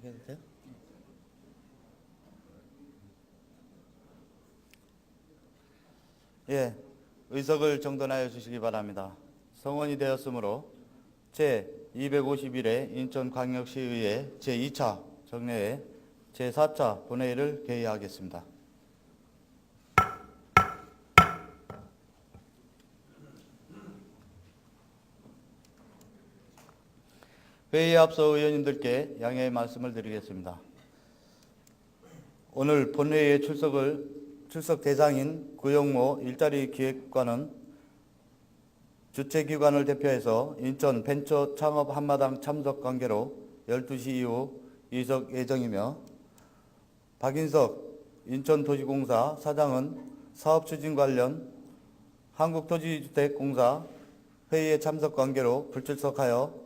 해도 돼요? 예, 의석을 정돈하여 주시기 바랍니다. 성원이 되었으므로 제251회 인천광역시의회 제2차 정례회 제4차 본회의를 개의하겠습니다. 회의에 앞서 의원님들께 양해의 말씀을 드리겠습니다. 오늘 본회의에 출석 대상인 구영모 일자리 기획관은 주최기관을 대표해서 인천 벤처 창업 한마당 참석 관계로 12시 이후 이석 예정이며, 박인석 인천도시공사 사장은 사업추진 관련 한국토지주택공사 회의에 참석 관계로 불출석하여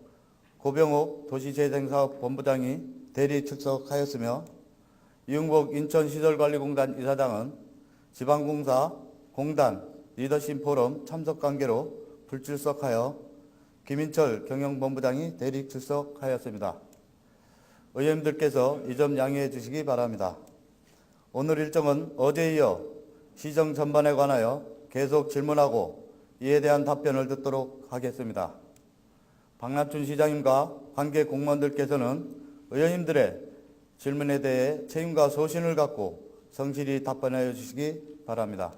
고병옥 도시재생사업본부장이 대리 출석하였으며, 이용복 인천시설관리공단 이사장은 지방공사 공단 리더십 포럼 참석 관계로 불출석하여 김인철 경영본부장이 대리 출석하였습니다. 의원님들께서 이 점 양해해 주시기 바랍니다. 오늘 일정은 어제에 이어 시정 전반에 관하여 계속 질문하고 이에 대한 답변을 듣도록 하겠습니다. 박남춘 시장님과 관계 공무원들께서는 의원님들의 질문에 대해 책임과 소신을 갖고 성실히 답변하여 주시기 바랍니다.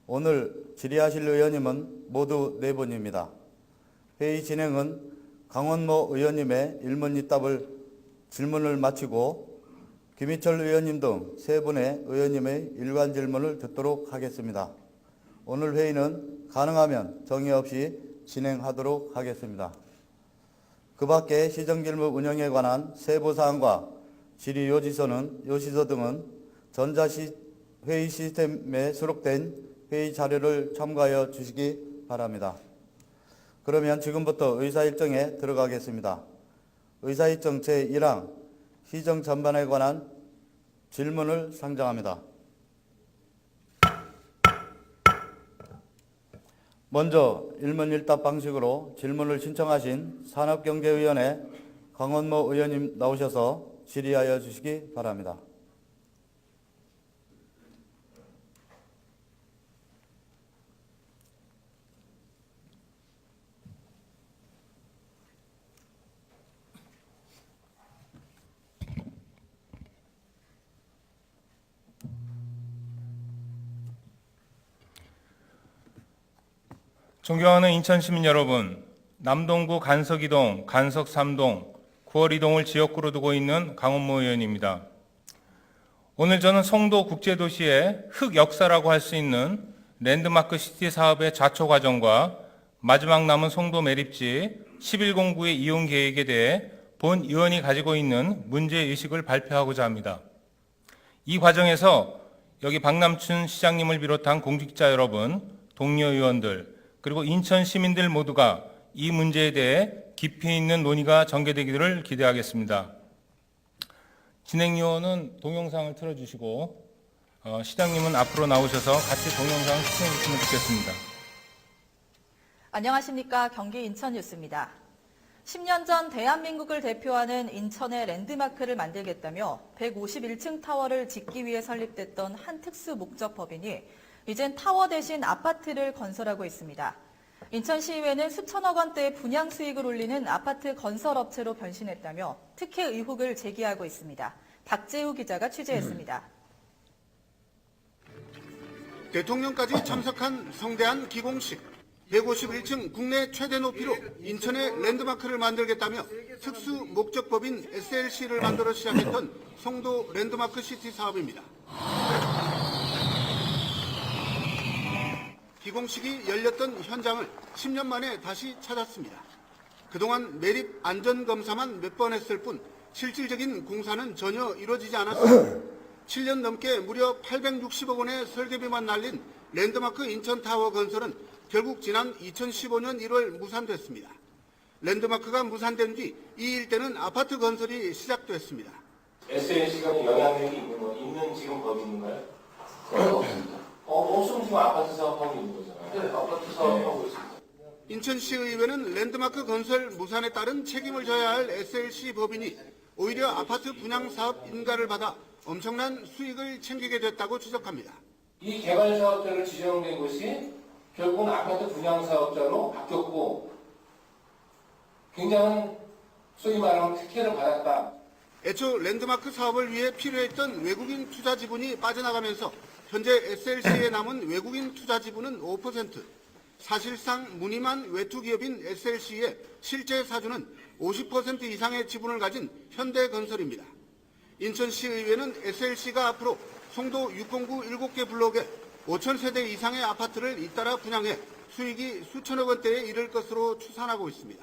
오늘 질의하실 의원님은 모두 4분입니다. 회의 진행은 강원모 의원님의 일문이답을 질문을 마치고 김인철 의원님 등 3분의 의원님의 일관 질문을 듣도록 하겠습니다. 오늘 회의는 가능하면 정의 없이 진행하도록 하겠습니다. 그 밖에 시정질문 운영에 관한 세부사항과 질의 요지서 등은 전자회의 시스템에 수록된 회의 자료를 참고하여 주시기 바랍니다. 그러면 지금부터 의사일정에 들어가겠습니다. 의사일정 제1항 시정 전반에 관한 질문을 상정합니다. 먼저 일문일답 방식으로 질문을 신청하신 산업경제위원회 강원모 의원님 나오셔서 질의하여 주시기 바랍니다. 존경하는 인천시민 여러분, 남동구 간석 2동, 간석 3동, 9월 2동을 지역구로 두고 있는 강원모 의원입니다. 오늘 저는 송도 국제도시의 흑역사라고 할 수 있는 랜드마크 시티 사업의 좌초 과정과 마지막 남은 송도 매립지 11공구의 이용 계획에 대해 본 의원이 가지고 있는 문제의식을 발표하고자 합니다. 이 과정에서 여기 박남춘 시장님을 비롯한 공직자 여러분, 동료 의원들, 그리고 인천 시민들 모두가 이 문제에 대해 깊이 있는 논의가 전개되기를 기대하겠습니다. 진행요원은 동영상을 틀어주시고 시장님은 앞으로 나오셔서 같이 동영상 시청해 주시면 좋겠습니다. 안녕하십니까. 경기 인천뉴스입니다. 10년 전 대한민국을 대표하는 인천의 랜드마크를 만들겠다며 151층 타워를 짓기 위해 설립됐던 한 특수 목적 법인이 이젠 타워 대신 아파트를 건설하고 있습니다. 인천시의회는 수천억 원대의 분양 수익을 올리는 아파트 건설업체로 변신했다며 특혜 의혹을 제기하고 있습니다. 박재우 기자가 취재했습니다. 대통령까지 참석한 성대한 기공식. 151층 국내 최대 높이로 인천에 랜드마크를 만들겠다며 특수 목적법인 SLC를 만들어 시작했던 송도 랜드마크 시티 사업입니다. 기공식이 열렸던 현장을 10년 만에 다시 찾았습니다. 그동안 매립 안전검사만 몇 번 했을 뿐 실질적인 공사는 전혀 이루어지지 않았습니다. 7년 넘게 무려 860억 원의 설계비만 날린 랜드마크 인천타워 건설은 결국 지난 2015년 1월 무산됐습니다. 랜드마크가 무산된 뒤 이 일대는 아파트 건설이 시작됐습니다. SNC가 영향력이 있는 지금 법인인가요? 없습니다. 없으면 지금 아파트 사업하고 있는 거잖아요. 네, 아파트 사업하고 있습니다. 인천시의회는 랜드마크 건설 무산에 따른 책임을 져야 할 SLC 법인이 오히려 아파트 분양 사업 인가를 받아 엄청난 수익을 챙기게 됐다고 지적합니다. 이 개발 사업자로 지정된 것이 결국은 아파트 분양 사업자로 바뀌었고 굉장한 소위 말하면 특혜를 받았다. 애초 랜드마크 사업을 위해 필요했던 외국인 투자 지분이 빠져나가면서 현재 SLC에 남은 외국인 투자 지분은 5%, 사실상 무늬만 외투 기업인 SLC의 실제 사주는 50% 이상의 지분을 가진 현대건설입니다. 인천시의회는 SLC가 앞으로 송도 609 7개 블록에 5,000세대 이상의 아파트를 잇따라 분양해 수익이 수천억 원대에 이를 것으로 추산하고 있습니다.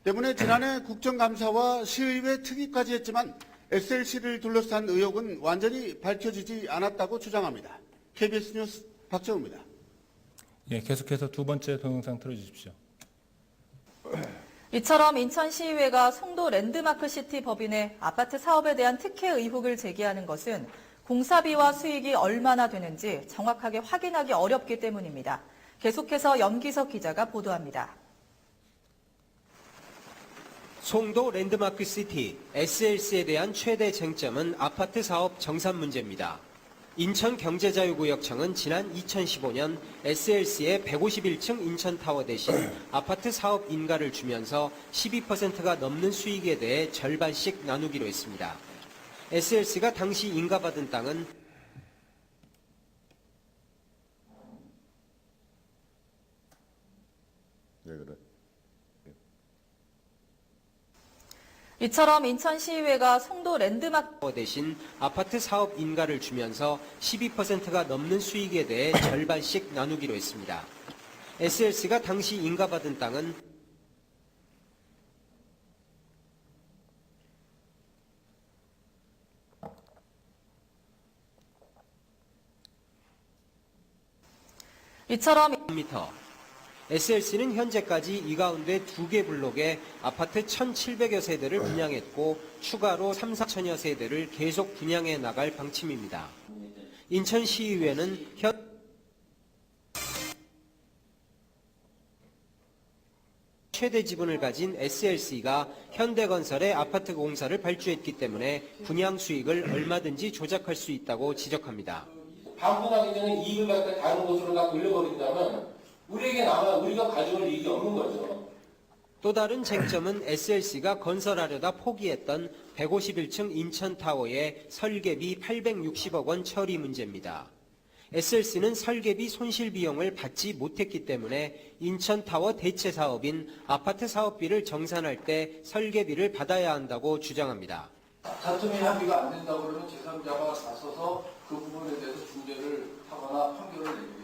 때문에 지난해 국정감사와 시의회 특위까지 했지만 SLC를 둘러싼 의혹은 완전히 밝혀지지 않았다고 주장합니다. KBS 뉴스 박정우입니다. 예, 계속해서 두 번째 동영상 틀어주십시오. 이처럼 인천시의회가 송도 랜드마크시티 법인의 아파트 사업에 대한 특혜 의혹을 제기하는 것은 공사비와 수익이 얼마나 되는지 정확하게 확인하기 어렵기 때문입니다. 계속해서 염기석 기자가 보도합니다. 송도 랜드마크시티 SLC에 대한 최대 쟁점은 아파트 사업 정산 문제입니다. 인천경제자유구역청은 지난 2015년 SLC에 151층 인천타워 대신 아파트 사업 인가를 주면서 12%가 넘는 수익에 대해 절반씩 나누기로 했습니다. SLC가 당시 인가받은 땅은 이처럼 인천시의회가 송도 랜드마크 대신 아파트 사업 인가를 주면서 12%가 넘는 수익에 대해 절반씩 나누기로 했습니다. SLC가 당시 인가받은 땅은 이처럼 1m. SLC는 현재까지 이 가운데 2개 블록에 아파트 1,700여 세대를 분양했고 추가로 3, 4천여 세대를 계속 분양해 나갈 방침입니다. 인천시의회는 최대 지분을 가진 SLC가 현대건설의 아파트 공사를 발주했기 때문에 분양 수익을 얼마든지 조작할 수 있다고 지적합니다. 반분하기 전에 이익을 갖다 다른 곳으로 다 돌려버린다면 우리에게 우리가 가져올 이익이 없는 거죠. 또 다른 쟁점은 SLC가 건설하려다 포기했던 151층 인천타워의 설계비 860억 원 처리 문제입니다. SLC는 설계비 손실 비용을 받지 못했기 때문에 인천타워 대체 사업인 아파트 사업비를 정산할 때 설계비를 받아야 한다고 주장합니다. 다툼이 합의가 안 된다고 그러면 제3자가 나서서 그 부분에 대해서 중재를 하거나 판결을 내리겠죠.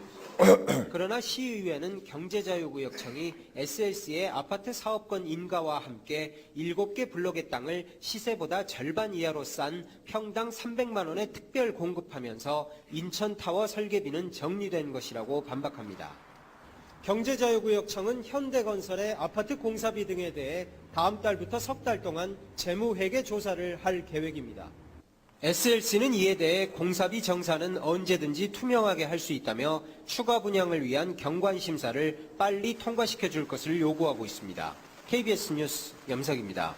그러나 시의회는 경제자유구역청이 SLC의 아파트 사업권 인가와 함께 7개 블록의 땅을 시세보다 절반 이하로 싼 평당 300만 원에 특별 공급하면서 인천타워 설계비는 정리된 것이라고 반박합니다. 경제자유구역청은 현대건설의 아파트 공사비 등에 대해 다음 달부터 석 달 동안 재무회계 조사를 할 계획입니다. SLC는 이에 대해 공사비 정산은 언제든지 투명하게 할 수 있다며 추가 분양을 위한 경관심사를 빨리 통과시켜 줄 것을 요구하고 있습니다. KBS 뉴스 염석입니다.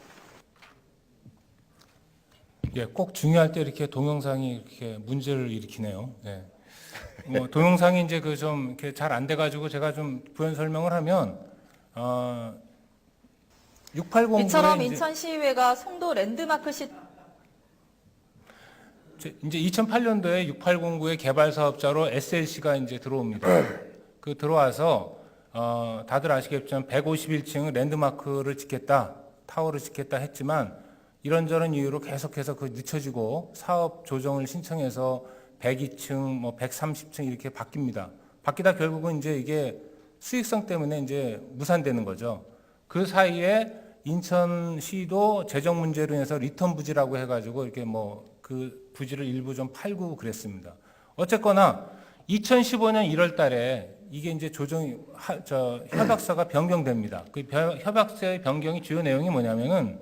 예, 꼭 중요할 때 이렇게 동영상이 이렇게 문제를 일으키네요. 예. 뭐 동영상이 이제 그 좀 이렇게 잘 안 돼가지고 제가 좀 부연 설명을 하면 680 이처럼 인천시의회가 송도 랜드마크시티 이제 2008년도에 6809의 개발 사업자로 SLC가 이제 들어옵니다. 그 들어와서 다들 아시겠지만 151층 랜드마크를 짓겠다, 타워를 짓겠다 했지만 이런저런 이유로 계속해서 그 늦춰지고 사업 조정을 신청해서 102층, 뭐 130층 이렇게 바뀝니다. 바뀌다 결국은 이제 이게 수익성 때문에 이제 무산되는 거죠. 그 사이에 인천시도 재정 문제로 인해서 리턴 부지라고 해가지고 이렇게 뭐 그 부지를 일부 좀 팔고 그랬습니다. 어쨌거나 2015년 1월 달에 이게 이제 협약서가 변경됩니다. 그 협약서의 변경이 주요 내용이 뭐냐면은,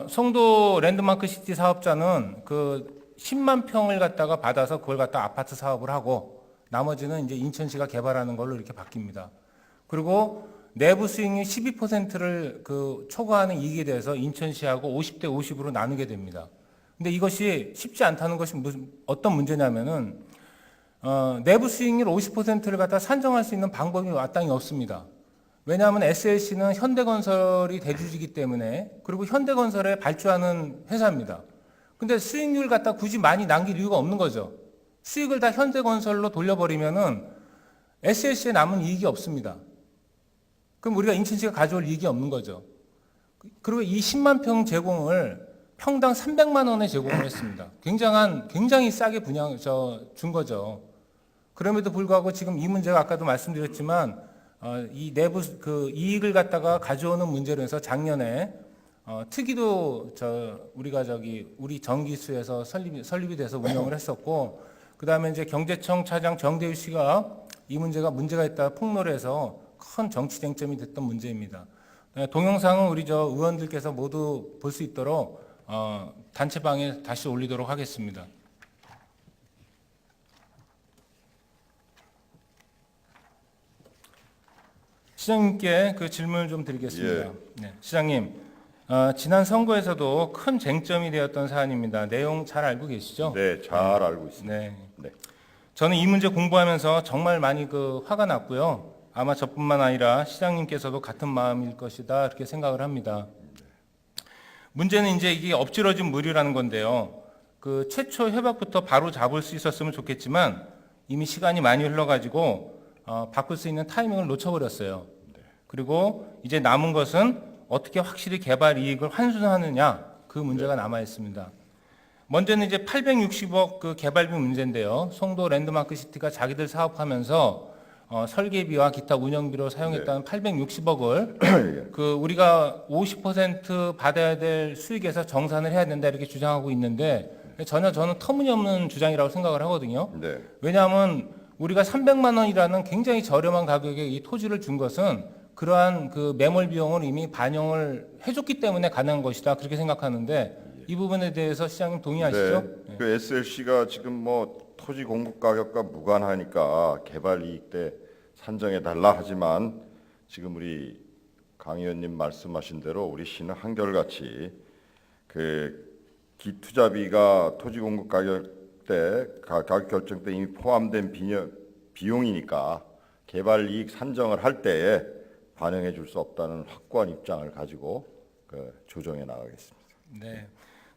송도 랜드마크 시티 사업자는 그 10만 평을 갖다가 받아서 그걸 갖다 아파트 사업을 하고 나머지는 이제 인천시가 개발하는 걸로 이렇게 바뀝니다. 그리고 내부 수익률 12%를 초과하는 이익에 대해서 인천시하고 50대 50으로 나누게 됩니다. 근데 이것이 쉽지 않다는 것이 어떤 문제냐면은 내부 수익률 50%를 갖다 산정할 수 있는 방법이 마땅히 없습니다. 왜냐하면 SLC는 현대건설이 대주주이기 때문에, 그리고 현대건설에 발주하는 회사입니다. 근데 수익률 갖다 굳이 많이 남길 이유가 없는 거죠. 수익을 다 현대건설로 돌려버리면은 SLC에 남은 이익이 없습니다. 그럼 우리가 인천시가 가져올 이익이 없는 거죠. 그리고 이 10만 평 제공을 평당 300만 원에 제공을 했습니다. 굉장히 싸게 준 거죠. 그럼에도 불구하고 지금 이 문제가 아까도 말씀드렸지만 이 내부 이익을 갖다가 가져오는 문제로 해서 작년에 특이도 우리 정기수에서 설립이 돼서 운영을 했었고, 그 다음에 이제 경제청 차장 정대유 씨가 이 문제가 있다 폭로를 해서 큰 정치 쟁점이 됐던 문제입니다. 동영상은 우리 의원들께서 모두 볼 수 있도록 단체방에 다시 올리도록 하겠습니다. 시장님께 그 질문을 좀 드리겠습니다. 네, 시장님, 지난 선거에서도 큰 쟁점이 되었던 사안입니다. 내용 잘 알고 계시죠? 네, 잘 알고 있습니다. 네. 네. 저는 이 문제 공부하면서 정말 많이 화가 났고요. 아마 저뿐만 아니라 시장님께서도 같은 마음일 것이다, 이렇게 생각을 합니다. 문제는 이제 이게 엎질러진 물이라는 건데요. 최초 협약부터 바로 잡을 수 있었으면 좋겠지만 이미 시간이 많이 흘러가지고 바꿀 수 있는 타이밍을 놓쳐버렸어요. 그리고 이제 남은 것은 어떻게 확실히 개발 이익을 환수하느냐, 그 문제가 남아 있습니다. 먼저는 이제 860억 개발비 문제인데요. 송도 랜드마크 시티가 자기들 사업하면서 설계비와 기타 운영비로 사용했다는 860억을 우리가 50% 받아야 될 수익에서 정산을 해야 된다, 이렇게 주장하고 있는데 전혀 저는 터무니없는 주장이라고 생각을 하거든요. 네. 왜냐하면 우리가 300만 원이라는 굉장히 저렴한 가격에 이 토지를 준 것은 그러한 매몰 비용을 이미 반영을 해줬기 때문에 가능한 것이다, 그렇게 생각하는데 이 부분에 대해서 시장님 동의하시죠? 네. 그 SLC가 지금 토지 공급 가격과 무관하니까 개발 이익 때 산정해 달라 하지만 지금 우리 강 의원님 말씀하신 대로 우리 시는 한결같이 기투자비가 토지 공급 가격 때 가격 결정 때 이미 포함된 비용이니까 개발 이익 산정을 할 때에 반영해 줄 수 없다는 확고한 입장을 가지고 조정해 나가겠습니다. 네.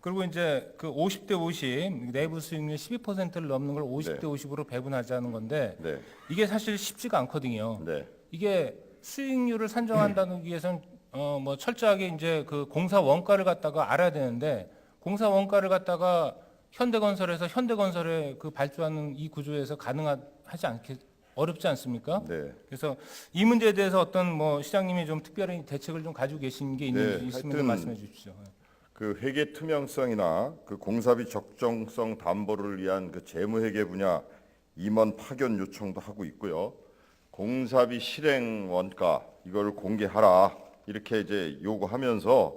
그리고 이제 50대 50 내부 수익률 12%를 넘는 걸 50대 50으로 배분하자는 건데 네. 이게 사실 쉽지가 않거든요. 네. 이게 수익률을 산정한다는 위해서는 철저하게 이제 공사 원가를 갖다가 알아야 되는데 공사 원가를 갖다가 현대건설에서 현대건설에 발주하는 이 구조에서 어렵지 않습니까? 네. 그래서 이 문제에 대해서 어떤 시장님이 좀 특별히 대책을 좀 가지고 계신 게 있는지 있으면 좀 하여튼 말씀해 주십시오. 회계 투명성이나 공사비 적정성 담보를 위한 재무회계 분야 임원 파견 요청도 하고 있고요. 공사비 실행 원가 이걸 공개하라, 이렇게 이제 요구하면서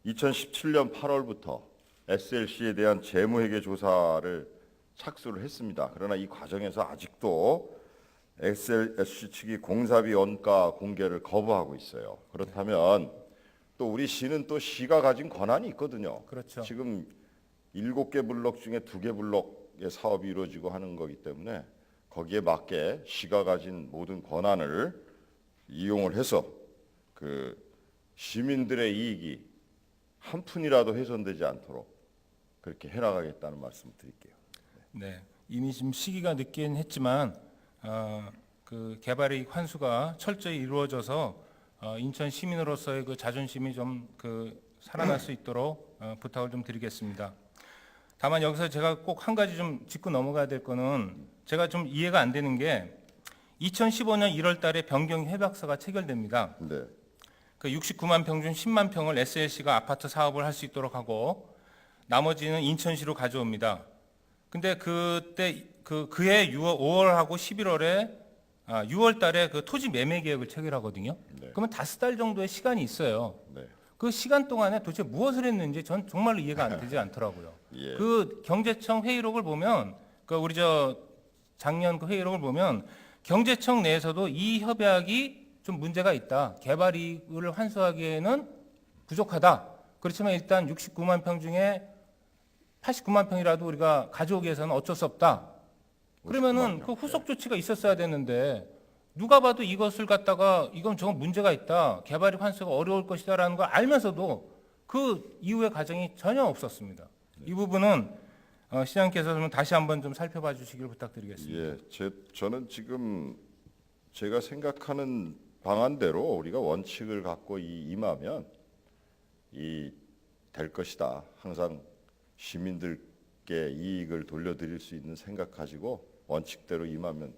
2017년 8월부터 SLC에 대한 재무회계 조사를 착수를 했습니다. 그러나 이 과정에서 아직도 SLC 측이 공사비 원가 공개를 거부하고 있어요. 그렇다면 또 우리 시는 또 시가 가진 권한이 있거든요. 그렇죠. 지금 7개 블록 중에 2개 블록의 사업이 이루어지고 하는 거기 때문에 거기에 맞게 시가 가진 모든 권한을 이용을 해서 시민들의 이익이 한 푼이라도 훼손되지 않도록 그렇게 해나가겠다는 말씀을 드릴게요. 네, 이미 지금 시기가 늦긴 했지만 개발의 환수가 철저히 이루어져서 인천 시민으로서의 자존심이 좀 살아날 수 있도록 부탁을 좀 드리겠습니다. 다만 여기서 제가 꼭 한 가지 좀 짚고 넘어가야 될 거는 제가 좀 이해가 안 되는 게 2015년 1월 달에 변경 협약서가 체결됩니다. 네. 69만 평 중 10만 평을 SLC가 아파트 사업을 할 수 있도록 하고 나머지는 인천시로 가져옵니다. 근데 그때 그해 5월하고 11월에 6월 달에 토지 매매 계획을 체결하거든요. 네. 그러면 5달 정도의 시간이 있어요. 네. 그 시간 동안에 도대체 무엇을 했는지 전 정말로 이해가 안 되지 않더라고요. 예. 경제청 회의록을 보면 작년 회의록을 보면 경제청 내에서도 이 협약이 좀 문제가 있다. 개발 이익을 환수하기에는 부족하다. 그렇지만 일단 69만 평 중에 89만 평이라도 우리가 가져오기 위해서는 어쩔 수 없다. 그러면은 59만 그 평. 후속 조치가 있었어야 되는데 누가 봐도 이것을 갖다가 이건 저건 문제가 있다. 개발이 환수가 어려울 것이다라는 걸 알면서도 그 이후의 과정이 전혀 없었습니다. 이 부분은 시장님께서 좀 다시 한번 좀 살펴봐 주시길 부탁드리겠습니다. 예, 저는 지금 제가 생각하는 방안대로 우리가 원칙을 갖고 임하면 될 것이다. 항상 시민들께 이익을 돌려드릴 수 있는 생각 가지고 원칙대로 임하면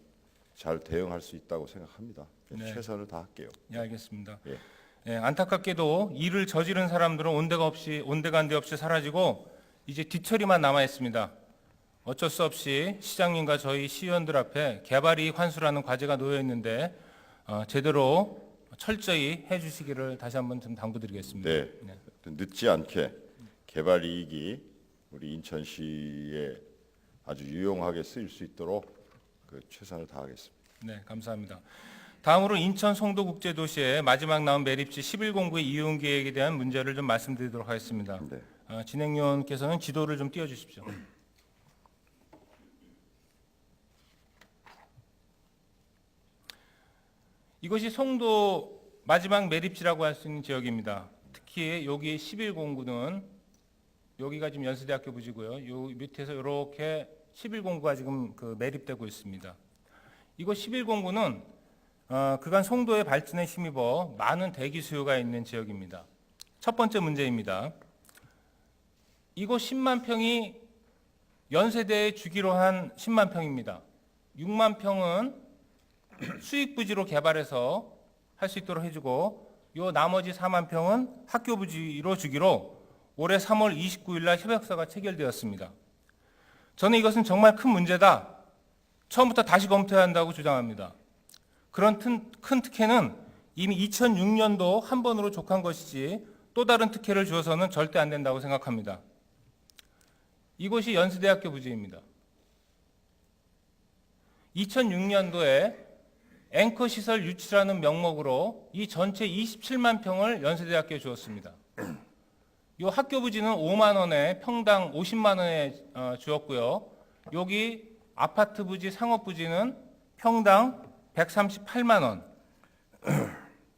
잘 대응할 수 있다고 생각합니다. 네. 최선을 다할게요. 예, 알겠습니다. 예. 예, 안타깝게도 일을 저지른 사람들은 온데간데 없이 사라지고 이제 뒤처리만 남아 있습니다. 어쩔 수 없이 시장님과 저희 시의원들 앞에 개발이익 환수라는 과제가 놓여 있는데 제대로 철저히 해주시기를 다시 한번 좀 당부드리겠습니다. 네. 늦지 않게 개발 이익이 우리 인천시에 아주 유용하게 쓰일 수 있도록 최선을 다하겠습니다. 네, 감사합니다. 다음으로 인천 송도국제도시의 마지막 나온 매립지 11공구의 이용 계획에 대한 문제를 좀 말씀드리도록 하겠습니다. 네. 진행위원께서는 지도를 좀 띄워주십시오. 이것이 송도 마지막 매립지라고 할 수 있는 지역입니다. 특히 여기 11공구는 여기가 지금 연세대학교 부지고요. 요 밑에서 이렇게 11공구가 지금 매립되고 있습니다. 이곳 11공구는 그간 송도의 발전에 힘입어 많은 대기 수요가 있는 지역입니다. 첫 번째 문제입니다. 이곳 10만 평이 연세대에 주기로 한 10만 평입니다. 6만 평은 수익 부지로 개발해서 할 수 있도록 해주고 요 나머지 4만 평은 학교 부지로 주기로 올해 3월 29일 날 협약서가 체결되었습니다. 저는 이것은 정말 큰 문제다. 처음부터 다시 검토해야 한다고 주장합니다. 그런 큰 특혜는 이미 2006년도 한 번으로 족한 것이지 또 다른 특혜를 주어서는 절대 안 된다고 생각합니다. 이곳이 연세대학교 부지입니다. 2006년도에 앵커 시설 유치라는 명목으로 이 전체 27만 평을 연세대학교에 주었습니다. 이 학교 부지는 5만 원에 평당 50만 원에 주었고요. 여기 아파트 부지, 상업 부지는 평당 138만 원,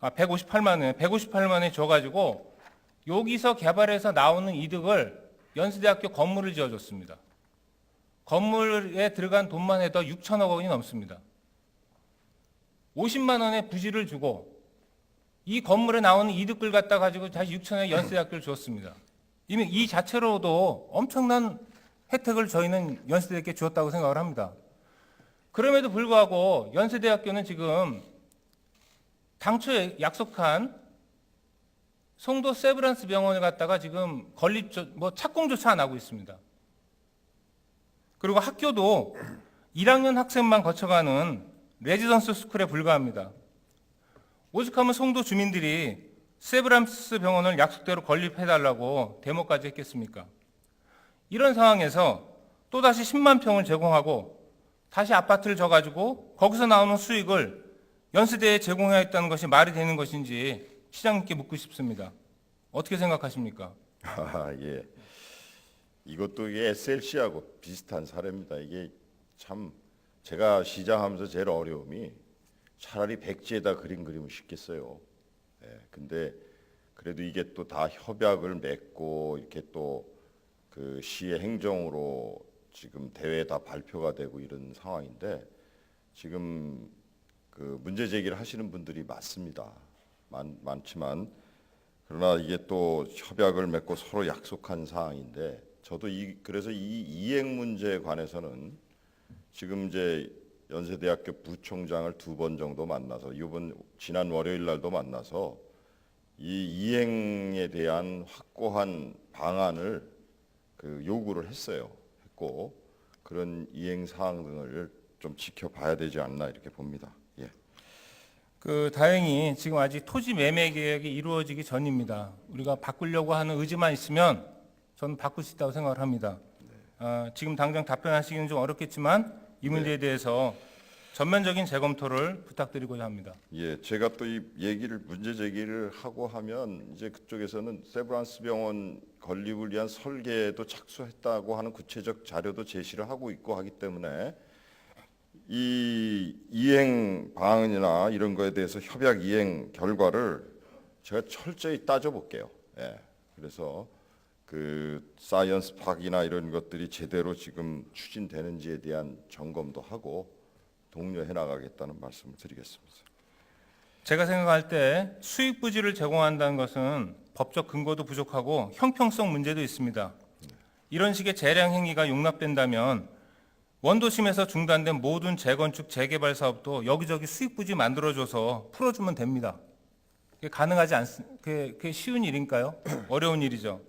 158만 원에 줘가지고 여기서 개발해서 나오는 이득을 연세대학교 건물을 지어줬습니다. 건물에 들어간 돈만 해도 6천억 원이 넘습니다. 50만 원의 부지를 주고 이 건물에 나오는 이득을 갖다 가지고 다시 6천억의 연세대학교를 주었습니다. 이미 이 자체로도 엄청난 혜택을 저희는 연세대학교에 주었다고 생각을 합니다. 그럼에도 불구하고 연세대학교는 지금 당초에 약속한 송도 세브란스 병원을 갖다가 지금 착공조차 안 하고 있습니다. 그리고 학교도 1학년 학생만 거쳐가는 레지던스 스쿨에 불과합니다. 오죽하면 송도 주민들이 세브란스 병원을 약속대로 건립해달라고 데모까지 했겠습니까? 이런 상황에서 또다시 10만 평을 제공하고 다시 아파트를 져가지고 거기서 나오는 수익을 연세대에 제공해야 했다는 것이 말이 되는 것인지 시장님께 묻고 싶습니다. 어떻게 생각하십니까? 예. 이것도 이게 SLC하고 비슷한 사례입니다. 이게 참 제가 시장하면서 제일 어려움이 차라리 백지에다 그리면 쉽겠어요. 예, 근데 그래도 이게 또 다 협약을 맺고 이렇게 또 그 시의 행정으로 지금 대회에 다 발표가 되고 이런 상황인데 지금 그 문제 제기를 하시는 분들이 많습니다. 많지만 그러나 이게 또 협약을 맺고 서로 약속한 사항인데 저도 그래서 이 이행 문제에 관해서는 지금 이제 연세대학교 부총장을 2번 정도 만나서 지난 월요일 날도 만나서 이 이행에 대한 확고한 방안을 요구를 했고 그런 이행 사항 등을 좀 지켜봐야 되지 않나 이렇게 봅니다. 예. 다행히 지금 아직 토지 매매 계약이 이루어지기 전입니다. 우리가 바꾸려고 하는 의지만 있으면 저는 바꿀 수 있다고 생각을 합니다. 지금 당장 답변하시기는 좀 어렵겠지만 이 문제에 대해서 전면적인 재검토를 부탁드리고자 합니다. 예, 제가 또 이 문제 제기를 하고 하면 이제 그쪽에서는 세브란스 병원 건립을 위한 설계도 착수했다고 하는 구체적 자료도 제시를 하고 있고 하기 때문에 이 이행 방안이나 이런 거에 대해서 협약 이행 결과를 제가 철저히 따져볼게요. 예, 그래서 그 사이언스 파크나 이런 것들이 제대로 지금 추진되는지에 대한 점검도 하고 독려해 나가겠다는 말씀을 드리겠습니다. 제가 생각할 때 수익 부지를 제공한다는 것은 법적 근거도 부족하고 형평성 문제도 있습니다. 이런 식의 재량 행위가 용납된다면 원도심에서 중단된 모든 재건축, 재개발 사업도 여기저기 수익 부지 만들어줘서 풀어주면 됩니다. 그게 가능하지 그게 쉬운 일인가요? 어려운 일이죠.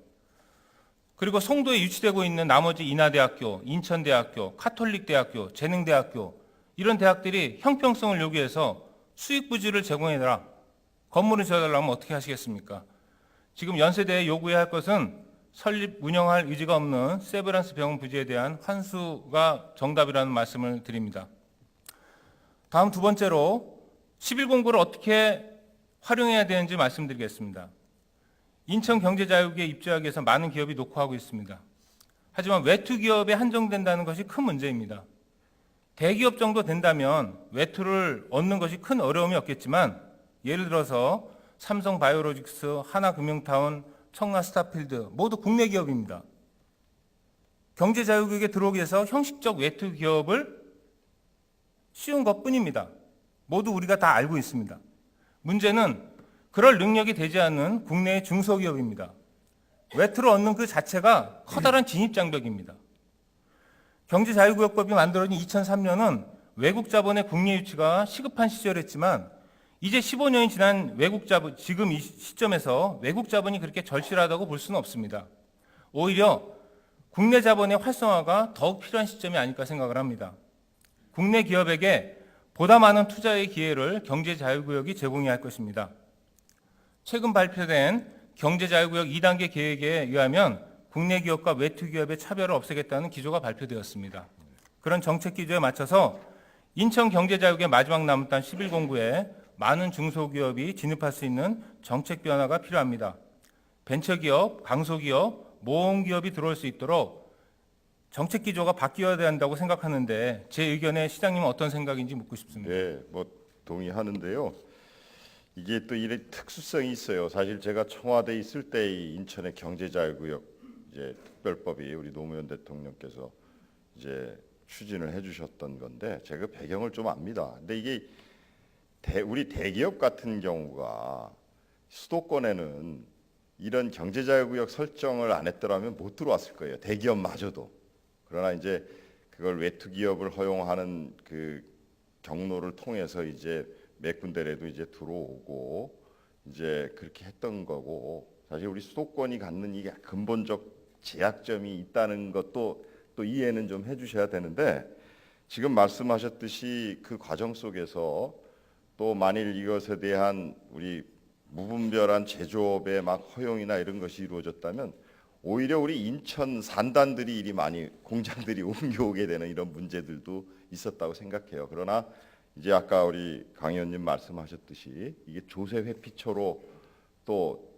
그리고 송도에 유치되고 있는 나머지 인하대학교, 인천대학교, 카톨릭대학교, 재능대학교 이런 대학들이 형평성을 요구해서 수익 부지를 제공해달라, 건물을 지어달라면 어떻게 하시겠습니까? 지금 연세대에 요구해야 할 것은 설립, 운영할 의지가 없는 세브란스 병원 부지에 대한 환수가 정답이라는 말씀을 드립니다. 다음 두 번째로 11공구를 어떻게 활용해야 되는지 말씀드리겠습니다. 인천경제자유구에 입주하기 위해서 많은 기업이 녹화하고 있습니다. 하지만 외투 기업에 한정된다는 것이 큰 문제입니다. 대기업 정도 된다면 외투를 얻는 것이 큰 어려움이 없겠지만 예를 들어서 삼성바이오로직스, 하나금융타운, 청라스타필드 모두 국내 기업입니다. 경제자유구역에 들어오기 위해서 형식적 외투 기업을 씌운 것뿐입니다. 모두 우리가 다 알고 있습니다. 문제는 그럴 능력이 되지 않는 국내의 중소기업입니다. 외투를 얻는 그 자체가 커다란 진입장벽입니다. 경제자유구역법이 만들어진 2003년은 외국 자본의 국내 유치가 시급한 시절이었지만 이제 15년이 지난 외국 자본, 지금 이 시점에서 외국 자본이 그렇게 절실하다고 볼 수는 없습니다. 오히려 국내 자본의 활성화가 더욱 필요한 시점이 아닐까 생각을 합니다. 국내 기업에게 보다 많은 투자의 기회를 경제자유구역이 제공해야 할 것입니다. 최근 발표된 경제자유구역 2단계 계획에 의하면 국내 기업과 외투 기업의 차별을 없애겠다는 기조가 발표되었습니다. 그런 정책 기조에 맞춰서 인천경제자유구역의 마지막 남은 땅 11공구에 많은 중소기업이 진입할 수 있는 정책 변화가 필요합니다. 벤처기업, 강소기업, 모험기업이 들어올 수 있도록 정책 기조가 바뀌어야 한다고 생각하는데 제 의견에 시장님은 어떤 생각인지 묻고 싶습니다. 네, 뭐 동의하는데요. 이게 또 이런 특수성이 있어요. 사실 제가 청와대에 있을 때 이 인천의 경제자유구역 이제 특별법이 우리 노무현 대통령께서 이제 추진을 해주셨던 건데 제가 배경을 좀 압니다. 근데 이게 우리 대기업 같은 경우가 수도권에는 이런 경제자유구역 설정을 안 했더라면 못 들어왔을 거예요. 대기업마저도. 그러나 이제 그걸 외투 기업을 허용하는 그 경로를 통해서 이제 몇 군데라도 이제 들어오고 이제 그렇게 했던 거고 사실 우리 수도권이 갖는 이게 근본적 제약점이 있다는 것도 또 이해는 좀 해주셔야 되는데 지금 말씀하셨듯이 그 과정 속에서 또 만일 이것에 대한 우리 무분별한 제조업의 막 허용이나 이런 것이 이루어졌다면 오히려 우리 인천 산단들이 이리 많이 공장들이 옮겨오게 되는 이런 문제들도 있었다고 생각해요. 그러나 이제 아까 우리 강 의원님 말씀하셨듯이 이게 조세 회피처로 또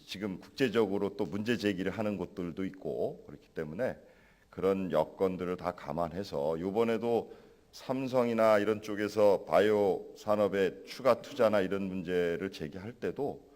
지금 국제적으로 또 문제 제기를 하는 곳들도 있고 그렇기 때문에 그런 여건들을 다 감안해서 이번에도 삼성이나 이런 쪽에서 바이오 산업의 추가 투자나 이런 문제를 제기할 때도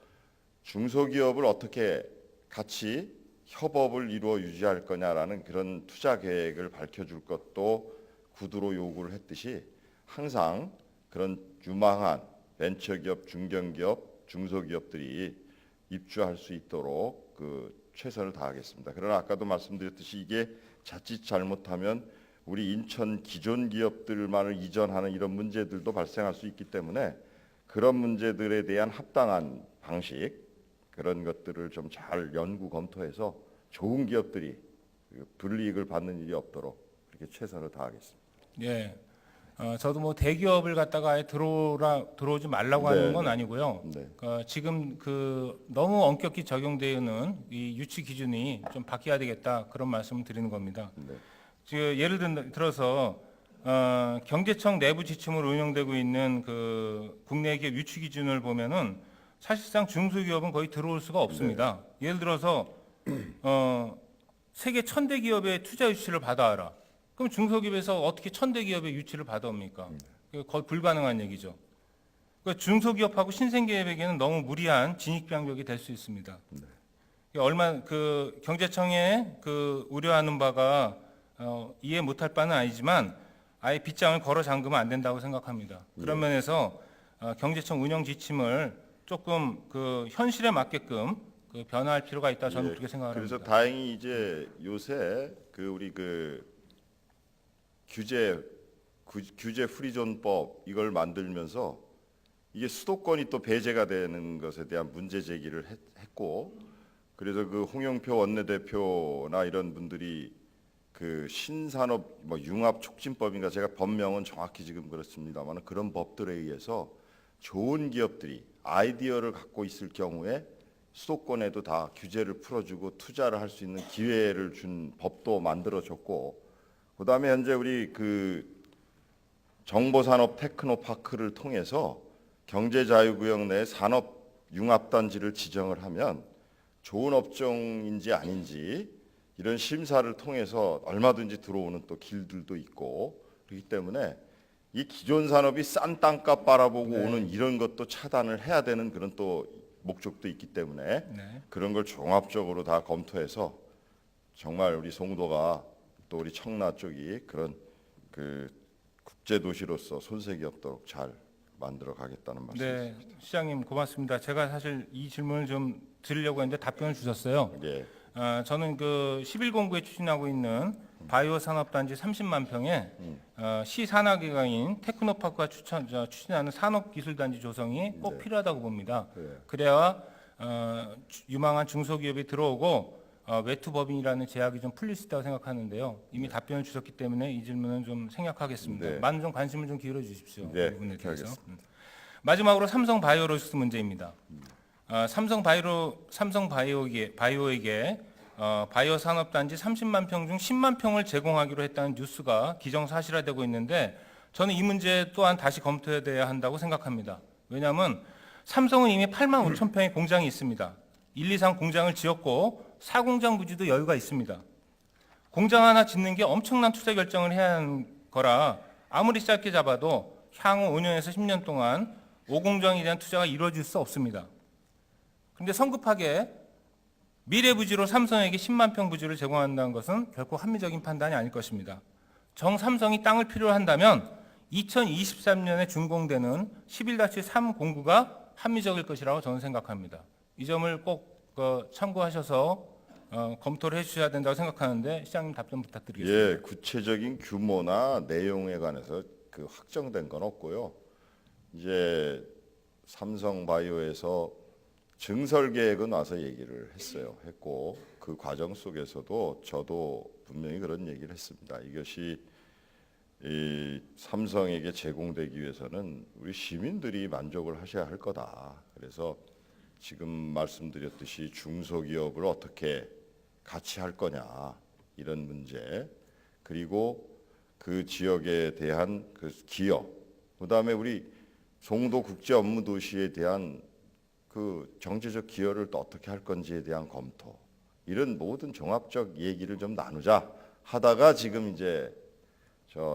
중소기업을 어떻게 같이 협업을 이루어 유지할 거냐라는 그런 투자 계획을 밝혀줄 것도 구두로 요구를 했듯이 항상 그런 유망한 벤처기업, 중견기업, 중소기업들이 입주할 수 있도록 그 최선을 다하겠습니다. 그러나 아까도 말씀드렸듯이 이게 자칫 잘못하면 우리 인천 기존 기업들만을 이전하는 이런 문제들도 발생할 수 있기 때문에 그런 문제들에 대한 합당한 방식 그런 것들을 좀 잘 연구 검토해서 좋은 기업들이 불이익을 받는 일이 없도록 그렇게 최선을 다하겠습니다. 예. 저도 뭐 대기업을 갖다가 아예 들어오지 말라고 하는 건 아니고요. 네. 지금 그 너무 엄격히 적용되는 이 유치 기준이 좀 바뀌어야 되겠다 그런 말씀을 드리는 겁니다. 네. 지금 예를 들어서 경제청 내부 지침으로 운영되고 있는 그 국내 기업 유치 기준을 보면은 사실상 중소기업은 거의 들어올 수가 없습니다. 예를 들어서 세계 1000대 기업의 투자 유치를 받아와라. 그럼 중소기업에서 어떻게 1000대 기업의 유치를 받아옵니까? 거의 불가능한 얘기죠. 그러니까 중소기업하고 신생기업에게는 너무 무리한 진입장벽이 될 수 있습니다. 얼마 그 경제청에 그 우려하는 바가 이해 못할 바는 아니지만 아예 빗장을 걸어 잠그면 안 된다고 생각합니다. 그런 면에서 경제청 운영 지침을 조금 그 현실에 맞게끔 그 변화할 필요가 있다 저는 그렇게 생각을 그래서 합니다. 다행히 이제 요새 그 우리 그 규제 프리존법 이걸 만들면서 이게 수도권이 또 배제가 되는 것에 대한 문제 제기를 했고, 그래서 그 홍영표 원내대표나 이런 분들이 그 신산업 뭐 융합 촉진법인가, 제가 법명은 정확히 지금 그렇습니다만 그런 법들에 의해서 좋은 기업들이 아이디어를 갖고 있을 경우에 수도권에도 다 규제를 풀어주고 투자를 할 수 있는 기회를 준 법도 만들어졌고, 그다음에 현재 우리 그 정보산업 테크노파크를 통해서 경제자유구역 내 산업융합단지를 지정을 하면 좋은 업종인지 아닌지 이런 심사를 통해서 얼마든지 들어오는 또 길들도 있고, 그렇기 때문에 이 기존 산업이 싼 땅값 바라보고 오는 이런 것도 차단을 해야 되는 그런 또 목적도 있기 때문에 그런 걸 종합적으로 다 검토해서 정말 우리 송도가 또 우리 청라 쪽이 그런 그 국제 도시로서 손색이 없도록 잘 만들어 가겠다는 말씀입니다. 네, 시장님 고맙습니다. 제가 사실 이 질문을 좀 드리려고 했는데 답변을 주셨어요. 예. 저는 그 11공구에 추진하고 있는 바이오 산업단지 30만 평에 시 산하기관인 테크노파크가 추진하는 산업기술단지 조성이 꼭 필요하다고 봅니다. 그래야 유망한 중소기업이 들어오고 외투법인이라는 제약이 좀 풀릴 수 있다고 생각하는데요. 이미 답변을 주셨기 때문에 이 질문은 좀 생략하겠습니다. 네. 많은 좀 관심을 좀 기울여 주십시오. 네, 이 부분에 대해서. 알겠습니다. 마지막으로 삼성 바이오로직스 문제입니다. 삼성 바이오에게 바이오 산업단지 30만 평 중 10만 평을 제공하기로 했다는 뉴스가 기정사실화되고 있는데 저는 이 문제 또한 다시 검토해야 한다고 생각합니다. 왜냐하면 삼성은 이미 8만 5천 평의 공장이 있습니다. 1, 2, 3 공장을 지었고 4공장 부지도 여유가 있습니다. 공장 하나 짓는 게 엄청난 투자 결정을 해야 하는 거라 아무리 짧게 잡아도 향후 5년에서 10년 동안 5공장에 대한 투자가 이루어질 수 없습니다. 그런데 성급하게 미래 부지로 삼성에게 10만 평 부지를 제공한다는 것은 결코 합리적인 판단이 아닐 것입니다. 정삼성이 땅을 필요로 한다면 2023년에 준공되는 11-3 공구가 합리적일 것이라고 저는 생각합니다. 이 점을 꼭 참고하셔서 검토를 해주셔야 된다고 생각하는데 시장님 답변 부탁드리겠습니다. 예, 구체적인 규모나 내용에 관해서 그 확정된 건 없고요. 이제 삼성바이오에서 증설 계획은 와서 얘기를 했고 그 과정 속에서도 저도 분명히 그런 얘기를 했습니다. 이것이 이 삼성에게 제공되기 위해서는 우리 시민들이 만족을 하셔야 할 거다. 그래서 지금 말씀드렸듯이 중소기업을 어떻게 같이 할 거냐 이런 문제, 그리고 그 지역에 대한 그 기여, 그다음에 우리 송도 국제 업무 도시에 대한 그 경제적 기여를 또 어떻게 할 건지에 대한 검토, 이런 모든 종합적 얘기를 좀 나누자 하다가 지금 이제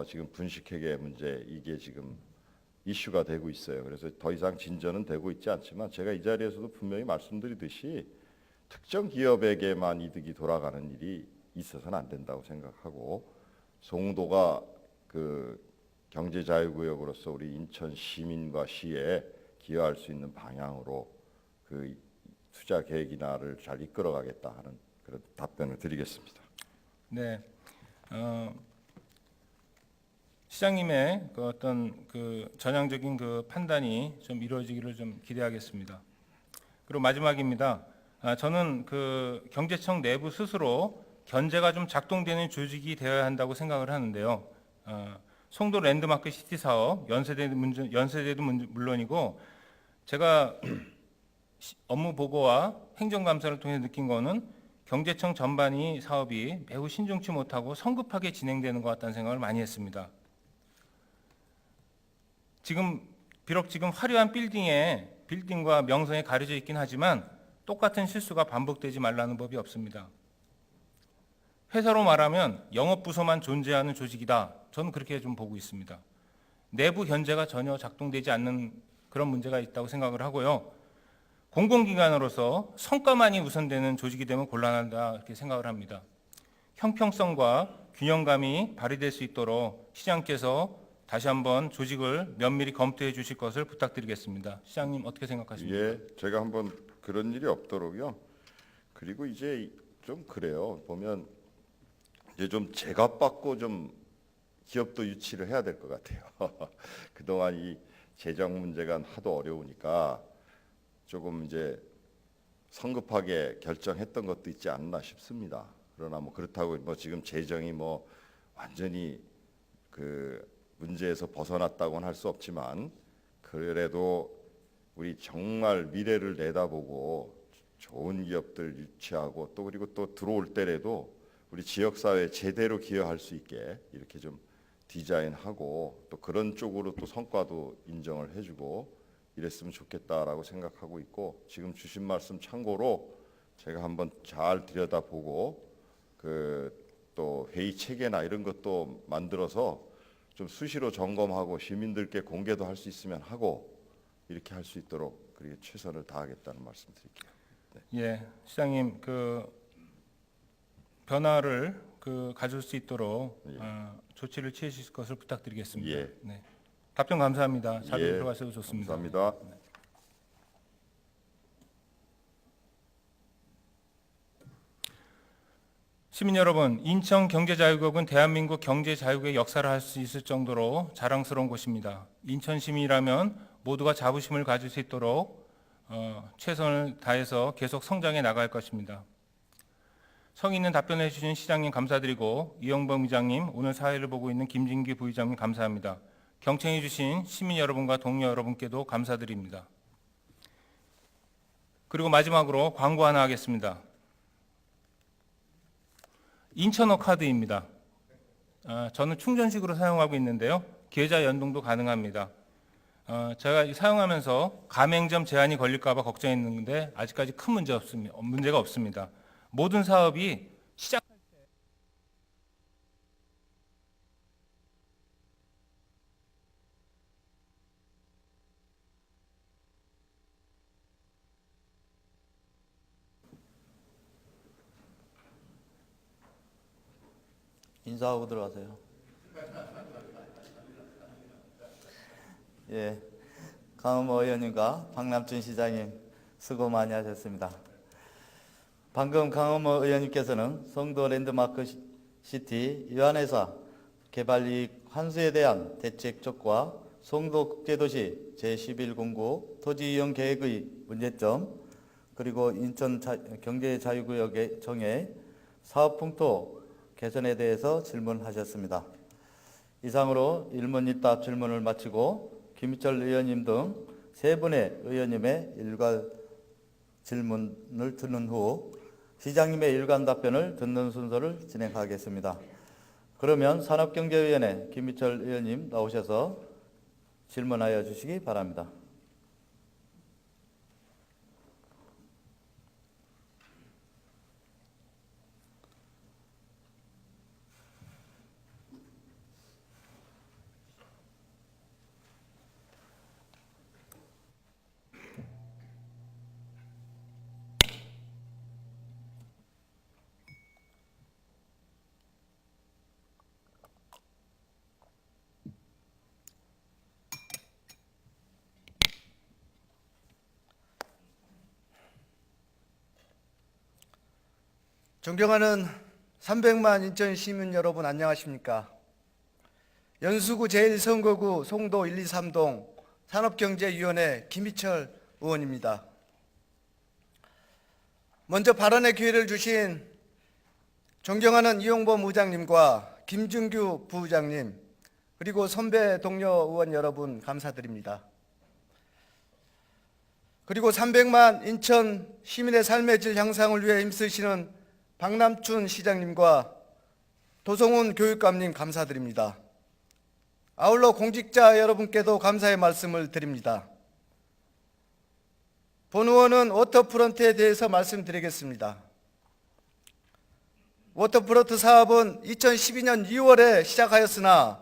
지금 분식회계 문제 이게 지금 이슈가 되고 있어요. 그래서 더 이상 진전은 되고 있지 않지만 제가 이 자리에서도 분명히 말씀드리듯이 특정 기업에게만 이득이 돌아가는 일이 있어서는 안 된다고 생각하고, 송도가 그 경제자유구역으로서 우리 인천 시민과 시에 기여할 수 있는 방향으로 그 투자 계획이나를 잘 이끌어가겠다 하는 그런 답변을 드리겠습니다. 네, 시장님의 그 어떤 그 전향적인 그 판단이 좀 이루어지기를 좀 기대하겠습니다. 그리고 마지막입니다. 저는 그 경제청 내부 스스로 견제가 좀 작동되는 조직이 되어야 한다고 생각을 하는데요. 송도 랜드마크 시티 사업, 연세대도 물론이고 제가 업무 보고와 행정감사를 통해 느낀 거는 경제청 전반이 사업이 매우 신중치 못하고 성급하게 진행되는 것 같다는 생각을 많이 했습니다. 비록 지금 화려한 빌딩과 명성에 가려져 있긴 하지만 똑같은 실수가 반복되지 말라는 법이 없습니다. 회사로 말하면 영업부서만 존재하는 조직이다. 저는 그렇게 좀 보고 있습니다. 내부 견제가 전혀 작동되지 않는 그런 문제가 있다고 생각을 하고요. 공공기관으로서 성과만이 우선되는 조직이 되면 곤란하다 이렇게 생각을 합니다. 형평성과 균형감이 발휘될 수 있도록 시장께서 다시 한번 조직을 면밀히 검토해 주실 것을 부탁드리겠습니다. 시장님 어떻게 생각하십니까? 예, 제가 한번 그런 일이 없도록요. 그리고 이제 좀 그래요. 보면 이제 좀 제값받고 좀 기업도 유치를 해야 될 것 같아요. 그동안 이 재정 문제가 하도 어려우니까 조금 이제 성급하게 결정했던 것도 있지 않나 싶습니다. 그러나 뭐 그렇다고 뭐 지금 재정이 뭐 완전히 그 문제에서 벗어났다고는 할 수 없지만 그래도 우리 정말 미래를 내다보고 좋은 기업들 유치하고 또 그리고 또 들어올 때라도 우리 지역사회에 제대로 기여할 수 있게 이렇게 좀 디자인하고 또 그런 쪽으로 또 성과도 인정을 해주고 이랬으면 좋겠다라고 생각하고 있고 지금 주신 말씀 참고로 제가 한번 잘 들여다보고 그 또 회의 체계나 이런 것도 만들어서 좀 수시로 점검하고 시민들께 공개도 할 수 있으면 하고 이렇게 할 수 있도록 그렇게 최선을 다하겠다는 말씀드릴게요. 네. 예, 시장님 변화를 가질 수 있도록 예. 조치를 취하실 것을 부탁드리겠습니다. 예. 네. 답변 감사합니다. 자료로 예, 들어가셔도 좋습니다. 감사합니다. 시민 여러분, 인천경제자유국은 대한민국 경제자유국의 역사를 할 수 있을 정도로 자랑스러운 곳입니다. 인천 시민이라면 모두가 자부심을 가질 수 있도록 최선을 다해서 계속 성장해 나갈 것입니다. 성의 있는 답변해 주신 시장님 감사드리고 이영범 의장님, 오늘 사회를 보고 있는 김진기 부의장님 감사합니다. 경청해 주신 시민 여러분과 동료 여러분께도 감사드립니다. 그리고 마지막으로 광고 하나 하겠습니다. 인천어 카드입니다. 저는 충전식으로 사용하고 있는데요. 계좌 연동도 가능합니다. 제가 사용하면서 가맹점 제한이 걸릴까 봐 걱정했는데 아직까지 큰 문제가 없습니다. 모든 사업이 시작 인사하고 들어가세요. 예, 강은모 의원님과 박남춘 시장님 수고 많이 하셨습니다. 방금 강은모 의원님께서는 송도 랜드마크 시티 유한회사 개발이익 환수에 대한 대책적과 송도 국제도시 제11공구 토지 이용 계획의 문제점 그리고 인천 경제자유구역의 정해 사업 풍토 개선에 대해서 질문하셨습니다. 이상으로 일문일답 질문을 마치고 김희철 의원님 등 세 분의 의원님의 일괄 질문을 듣는 후 시장님의 일괄 답변을 듣는 순서를 진행하겠습니다. 그러면 산업경제위원회 김희철 의원님 나오셔서 질문하여 주시기 바랍니다. 존경하는 300만 인천 시민 여러분 안녕하십니까? 연수구 제1선거구 송도 1, 2, 3동 산업경제위원회 김희철 의원입니다. 먼저 발언의 기회를 주신 존경하는 이용범 의장님과 김준규 부의장님 그리고 선배 동료 의원 여러분 감사드립니다. 그리고 300만 인천 시민의 삶의 질 향상을 위해 힘쓰시는 박남춘 시장님과 도성훈 교육감님 감사드립니다. 아울러 공직자 여러분께도 감사의 말씀을 드립니다. 본 의원은 워터프론트에 대해서 말씀드리겠습니다. 워터프론트 사업은 2012년 2월에 시작하였으나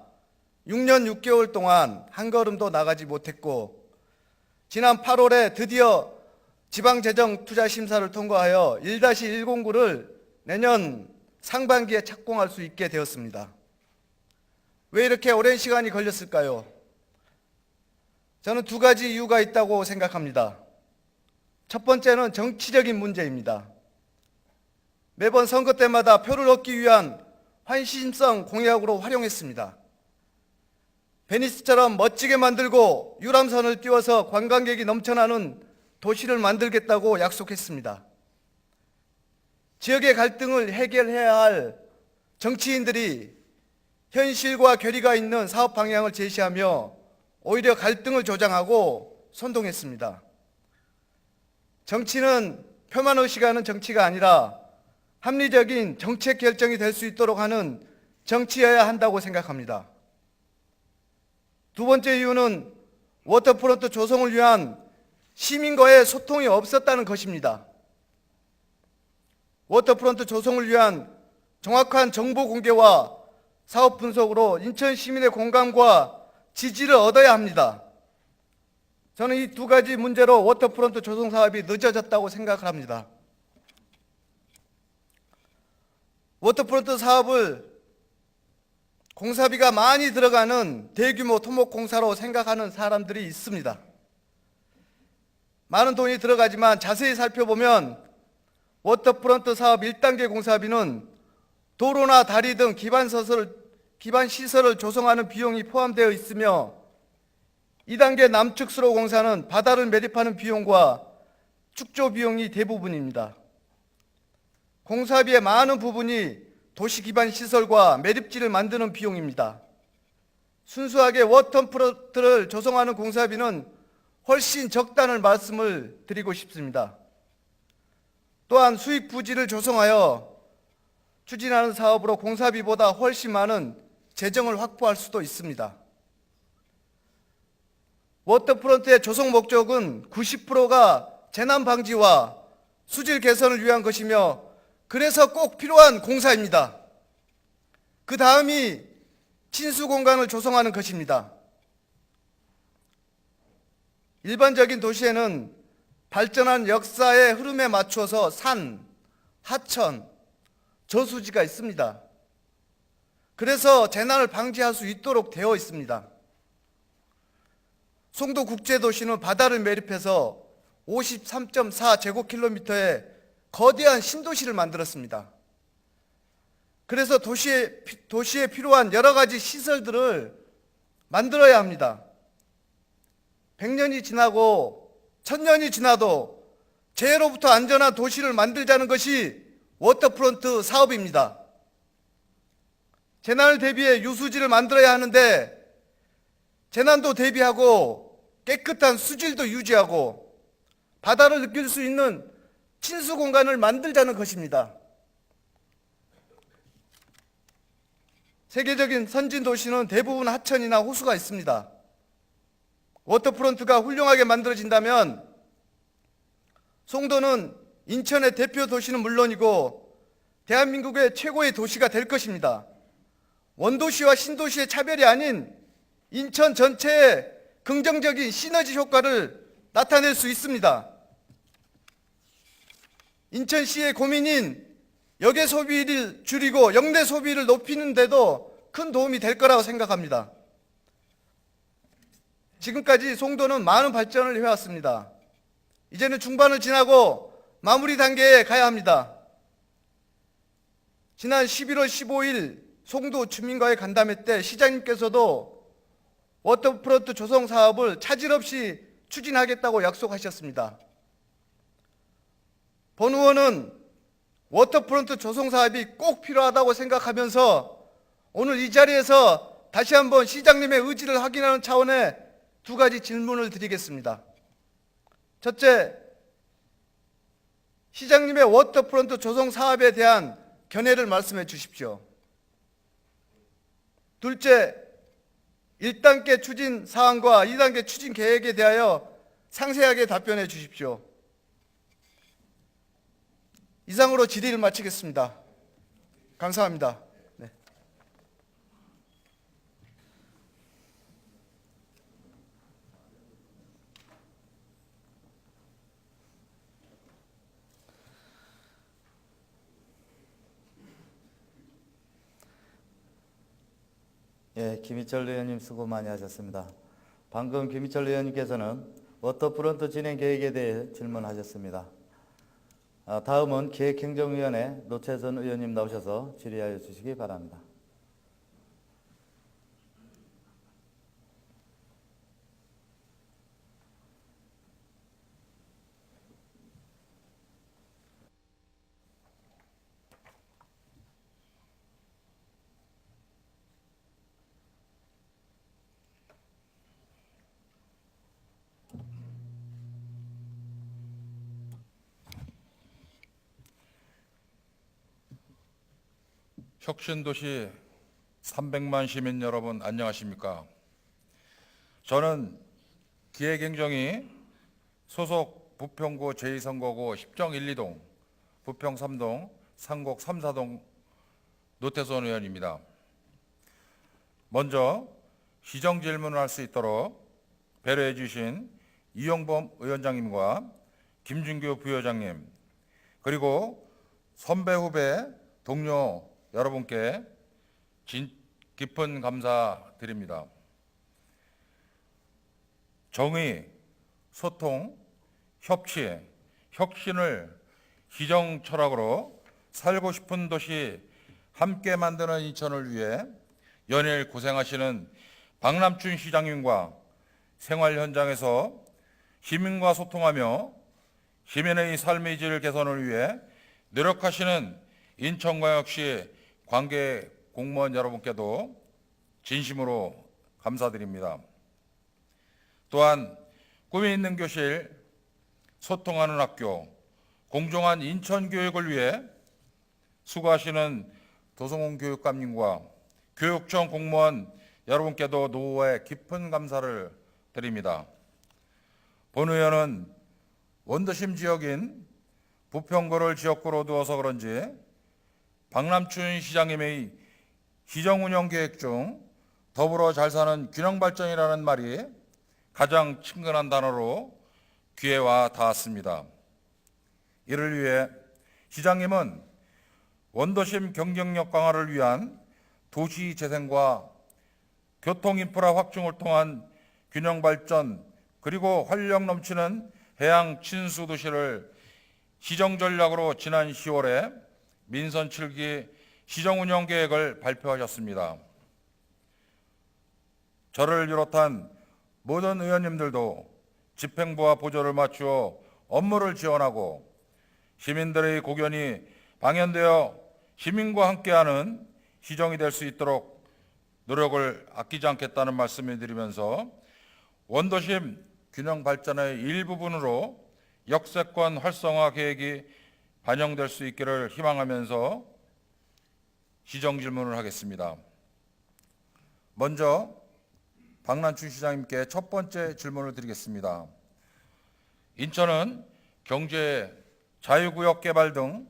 6년 6개월 동안 한 걸음도 나가지 못했고, 지난 8월에 드디어 지방재정투자심사를 통과하여 1-109를 내년 상반기에 착공할 수 있게 되었습니다. 왜 이렇게 오랜 시간이 걸렸을까요? 저는 두 가지 이유가 있다고 생각합니다. 첫 번째는 정치적인 문제입니다. 매번 선거 때마다 표를 얻기 위한 환심성 공약으로 활용했습니다. 베니스처럼 멋지게 만들고 유람선을 띄워서 관광객이 넘쳐나는 도시를 만들겠다고 약속했습니다. 지역의 갈등을 해결해야 할 정치인들이 현실과 괴리가 있는 사업 방향을 제시하며 오히려 갈등을 조장하고 선동했습니다. 정치는 표만 의식하는 정치가 아니라 합리적인 정책 결정이 될 수 있도록 하는 정치여야 한다고 생각합니다. 두 번째 이유는 워터프론트 조성을 위한 시민과의 소통이 없었다는 것입니다. 워터프론트 조성을 위한 정확한 정보 공개와 사업 분석으로 인천 시민의 공감과 지지를 얻어야 합니다. 저는 이 두 가지 문제로 워터프론트 조성 사업이 늦어졌다고 생각을 합니다. 워터프론트 사업을 공사비가 많이 들어가는 대규모 토목공사로 생각하는 사람들이 있습니다. 많은 돈이 들어가지만 자세히 살펴보면 워터프론트 사업 1단계 공사비는 도로나 다리 등 기반 시설을 조성하는 비용이 포함되어 있으며 2단계 남측 수로 공사는 바다를 매립하는 비용과 축조 비용이 대부분입니다. 공사비의 많은 부분이 도시 기반 시설과 매립지를 만드는 비용입니다. 순수하게 워터프론트를 조성하는 공사비는 훨씬 적다는 말씀을 드리고 싶습니다. 또한 수익 부지를 조성하여 추진하는 사업으로 공사비보다 훨씬 많은 재정을 확보할 수도 있습니다. 워터프론트의 조성 목적은 90%가 재난 방지와 수질 개선을 위한 것이며 그래서 꼭 필요한 공사입니다. 그 다음이 친수 공간을 조성하는 것입니다. 일반적인 도시에는 발전한 역사의 흐름에 맞추어서 산, 하천, 저수지가 있습니다. 그래서 재난을 방지할 수 있도록 되어 있습니다. 송도국제도시는 바다를 매립해서 53.4제곱킬로미터의 거대한 신도시를 만들었습니다. 그래서 도시에 필요한 여러 가지 시설들을 만들어야 합니다. 100년이 지나고 1000년이 지나도 재해로부터 안전한 도시를 만들자는 것이 워터프론트 사업입니다. 재난을 대비해 유수지를 만들어야 하는데 재난도 대비하고 깨끗한 수질도 유지하고 바다를 느낄 수 있는 친수 공간을 만들자는 것입니다. 세계적인 선진 도시는 대부분 하천이나 호수가 있습니다. 워터프론트가 훌륭하게 만들어진다면 송도는 인천의 대표 도시는 물론이고 대한민국의 최고의 도시가 될 것입니다. 원도시와 신도시의 차별이 아닌 인천 전체의 긍정적인 시너지 효과를 나타낼 수 있습니다. 인천시의 고민인 역외 소비를 줄이고 역내 소비를 높이는 데도 큰 도움이 될 거라고 생각합니다. 지금까지 송도는 많은 발전을 해왔습니다. 이제는 중반을 지나고 마무리 단계에 가야 합니다. 지난 11월 15일 송도 주민과의 간담회 때 시장님께서도 워터프론트 조성 사업을 차질 없이 추진하겠다고 약속하셨습니다. 본 의원은 워터프론트 조성 사업이 꼭 필요하다고 생각하면서 오늘 이 자리에서 다시 한번 시장님의 의지를 확인하는 차원의 두 가지 질문을 드리겠습니다. 첫째, 시장님의 워터프론트 조성 사업에 대한 견해를 말씀해 주십시오. 둘째, 1단계 추진 사항과 2단계 추진 계획에 대하여 상세하게 답변해 주십시오. 이상으로 질의를 마치겠습니다. 감사합니다. 네. 예, 김희철 의원님 수고 많이 하셨습니다. 방금 김희철 의원님께서는 워터프론트 진행 계획에 대해 질문하셨습니다. 다음은 기획행정위원회 노채선 의원님 나오셔서 질의하여 주시기 바랍니다. 혁신도시 300만 시민 여러분 안녕하십니까? 저는 기획행정위 소속 부평구 제2선거구 10정 1, 2동, 부평 3동, 상곡 3, 4동 노태선 의원입니다. 먼저 시정 질문을 할 수 있도록 배려해 주신 이용범 위원장님과 김준규 부회장님, 그리고 선배 후배 동료 여러분께 깊은 감사드립니다. 정의, 소통, 협치, 혁신을 시정 철학으로 살고 싶은 도시 함께 만드는 인천을 위해 연일 고생하시는 박남춘 시장님과 생활 현장에서 시민과 소통하며 시민의 삶의 질 개선을 위해 노력하시는 인천광역시 관계 공무원 여러분께도 진심으로 감사드립니다. 또한 꿈이 있는 교실, 소통하는 학교, 공정한 인천 교육을 위해 수고하시는 도성훈 교육감님과 교육청 공무원 여러분께도 노후의 깊은 감사를 드립니다. 본 의원은 원도심 지역인 부평구를 지역구로 두어서 그런지 박남춘 시장님의 시정운영 계획 중 더불어 잘 사는 균형발전이라는 말이 가장 친근한 단어로 귀에 와 닿았습니다. 이를 위해 시장님은 원도심 경쟁력 강화를 위한 도시 재생과 교통인프라 확충을 통한 균형발전, 그리고 활력 넘치는 해양 친수 도시를 시정 전략으로 지난 10월에 민선 7기 시정운영 계획을 발표하셨습니다. 저를 비롯한 모든 의원님들도 집행부와 보조를 맞추어 업무를 지원하고 시민들의 고견이 방영되어 시민과 함께하는 시정이 될 수 있도록 노력을 아끼지 않겠다는 말씀을 드리면서 원도심 균형 발전의 일부분으로 역세권 활성화 계획이 반영될 수 있기를 희망하면서 시정 질문을 하겠습니다. 먼저 박남춘 시장님께 첫 번째 질문을 드리겠습니다. 인천은 경제, 자유구역 개발 등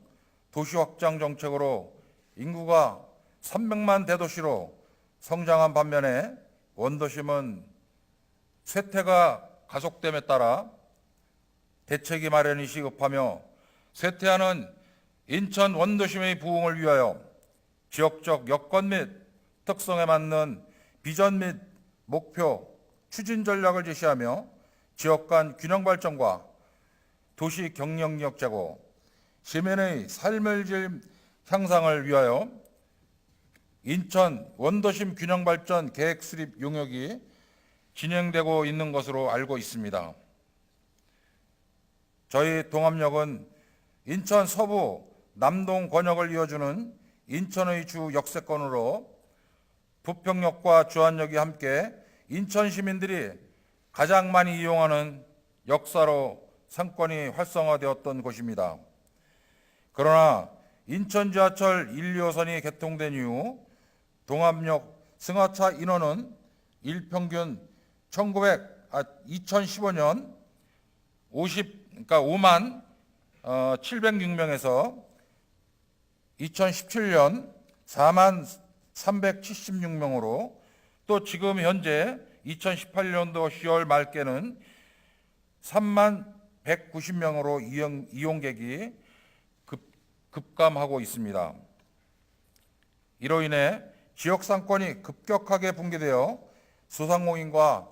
도시 확장 정책으로 인구가 300만 대도시로 성장한 반면에 원도심은 쇠퇴가 가속됨에 따라 대책이 마련이 시급하며 쇠퇴하는 인천 원도심의 부흥을 위하여 지역적 여건 및 특성에 맞는 비전 및 목표, 추진 전략을 제시하며 지역 간 균형 발전과 도시 경쟁력 제고, 시민의 삶의 질 향상을 위하여 인천 원도심 균형 발전 계획 수립 용역이 진행되고 있는 것으로 알고 있습니다. 저희 동합역은 인천 서부 남동 권역을 이어주는 인천의 주 역세권으로 부평역과 주안역이 함께 인천 시민들이 가장 많이 이용하는 역사로 상권이 활성화되었던 곳입니다. 그러나 인천 지하철 1, 2호선이 개통된 이후 동합역 승하차 인원은 일평균 2015년 5만 706명에서 2017년 4만 376명으로 또 지금 현재 2018년도 10월 말께는 3만 190명으로 이용객이 급감하고 있습니다. 이로 인해 지역 상권이 급격하게 붕괴되어 소상공인과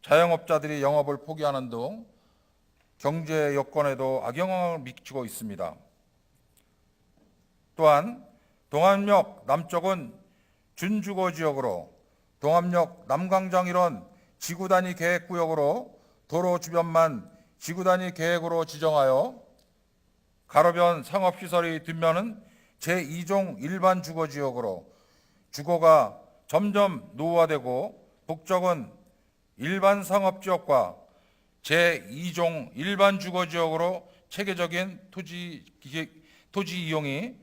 자영업자들이 영업을 포기하는 등 경제 여건에도 악영향을 미치고 있습니다. 또한 동암역 남쪽은 준주거 지역으로 동암역 남광장 일원 지구단위 계획구역으로 도로 주변만 지구단위 계획으로 지정하여 가로변 상업시설의 뒷면은 제2종 일반 주거지역으로 주거가 점점 노후화되고 북쪽은 일반 상업지역과 제2종 일반 주거지역으로 체계적인 토지 이용이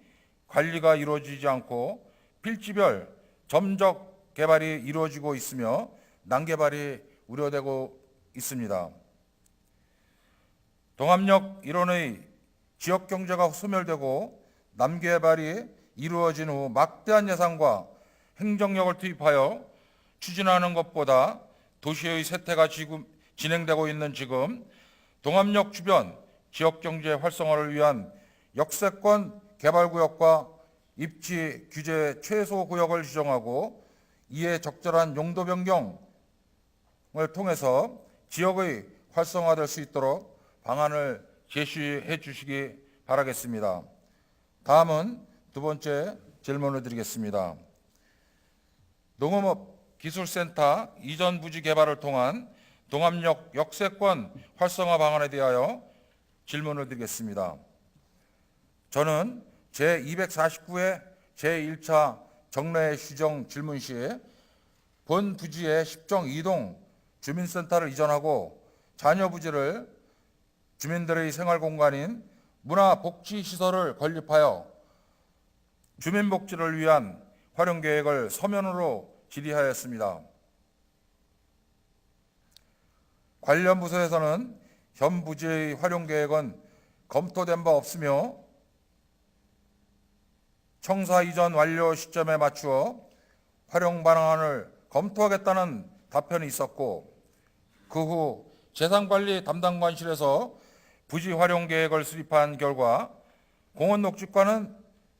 관리가 이루어지지 않고 필지별 점적 개발이 이루어지고 있으며 난개발이 우려되고 있습니다. 동암역 일원의 지역 경제가 소멸되고 남개발이 이루어진 후 막대한 예산과 행정력을 투입하여 추진하는 것보다 도시의 쇠퇴가 지금 진행되고 있는 지금 동암역 주변 지역 경제 활성화를 위한 역세권 개발구역과 입지 규제 최소 구역을 지정하고 이에 적절한 용도 변경을 통해서 지역의 활성화될 수 있도록 방안을 제시해 주시기 바라겠습니다. 다음은 두 번째 질문을 드리겠습니다. 농업기술센터 이전 부지 개발을 통한 동암역 역세권 활성화 방안에 대하여 질문을 드리겠습니다. 저는 제249회 제1차 정례 휴정 질문 시 본 부지에 10정 2동 주민센터를 이전하고 잔여 부지를 주민들의 생활공간인 문화복지시설을 건립하여 주민복지를 위한 활용계획을 서면으로 질의하였습니다. 관련 부서에서는 현 부지의 활용계획은 검토된 바 없으며 청사 이전 완료 시점에 맞추어 활용 방안을 검토하겠다는 답변이 있었고 그 후 재산관리 담당관실에서 부지 활용 계획을 수립한 결과 공원녹지과는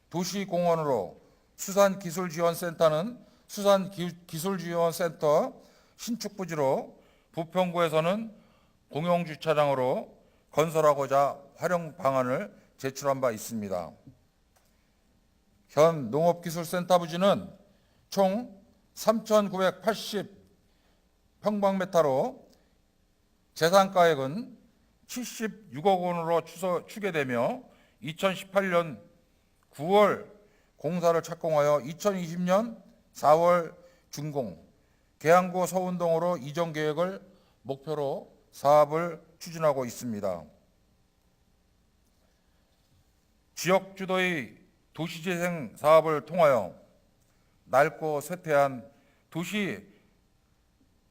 도시공원으로 수산기술지원센터는 수산기술지원센터 신축부지로 부평구에서는 공용주차장으로 건설하고자 활용 방안을 제출한 바 있습니다. 현 농업기술센터 부지는 총 3,980평방미터로 재산가액은 76억 원으로 추계되며 2018년 9월 공사를 착공하여 2020년 4월 준공, 계양구 서운동으로 이전 계획을 목표로 사업을 추진하고 있습니다. 지역 주도의 도시재생 사업을 통하여 낡고 쇠퇴한 도시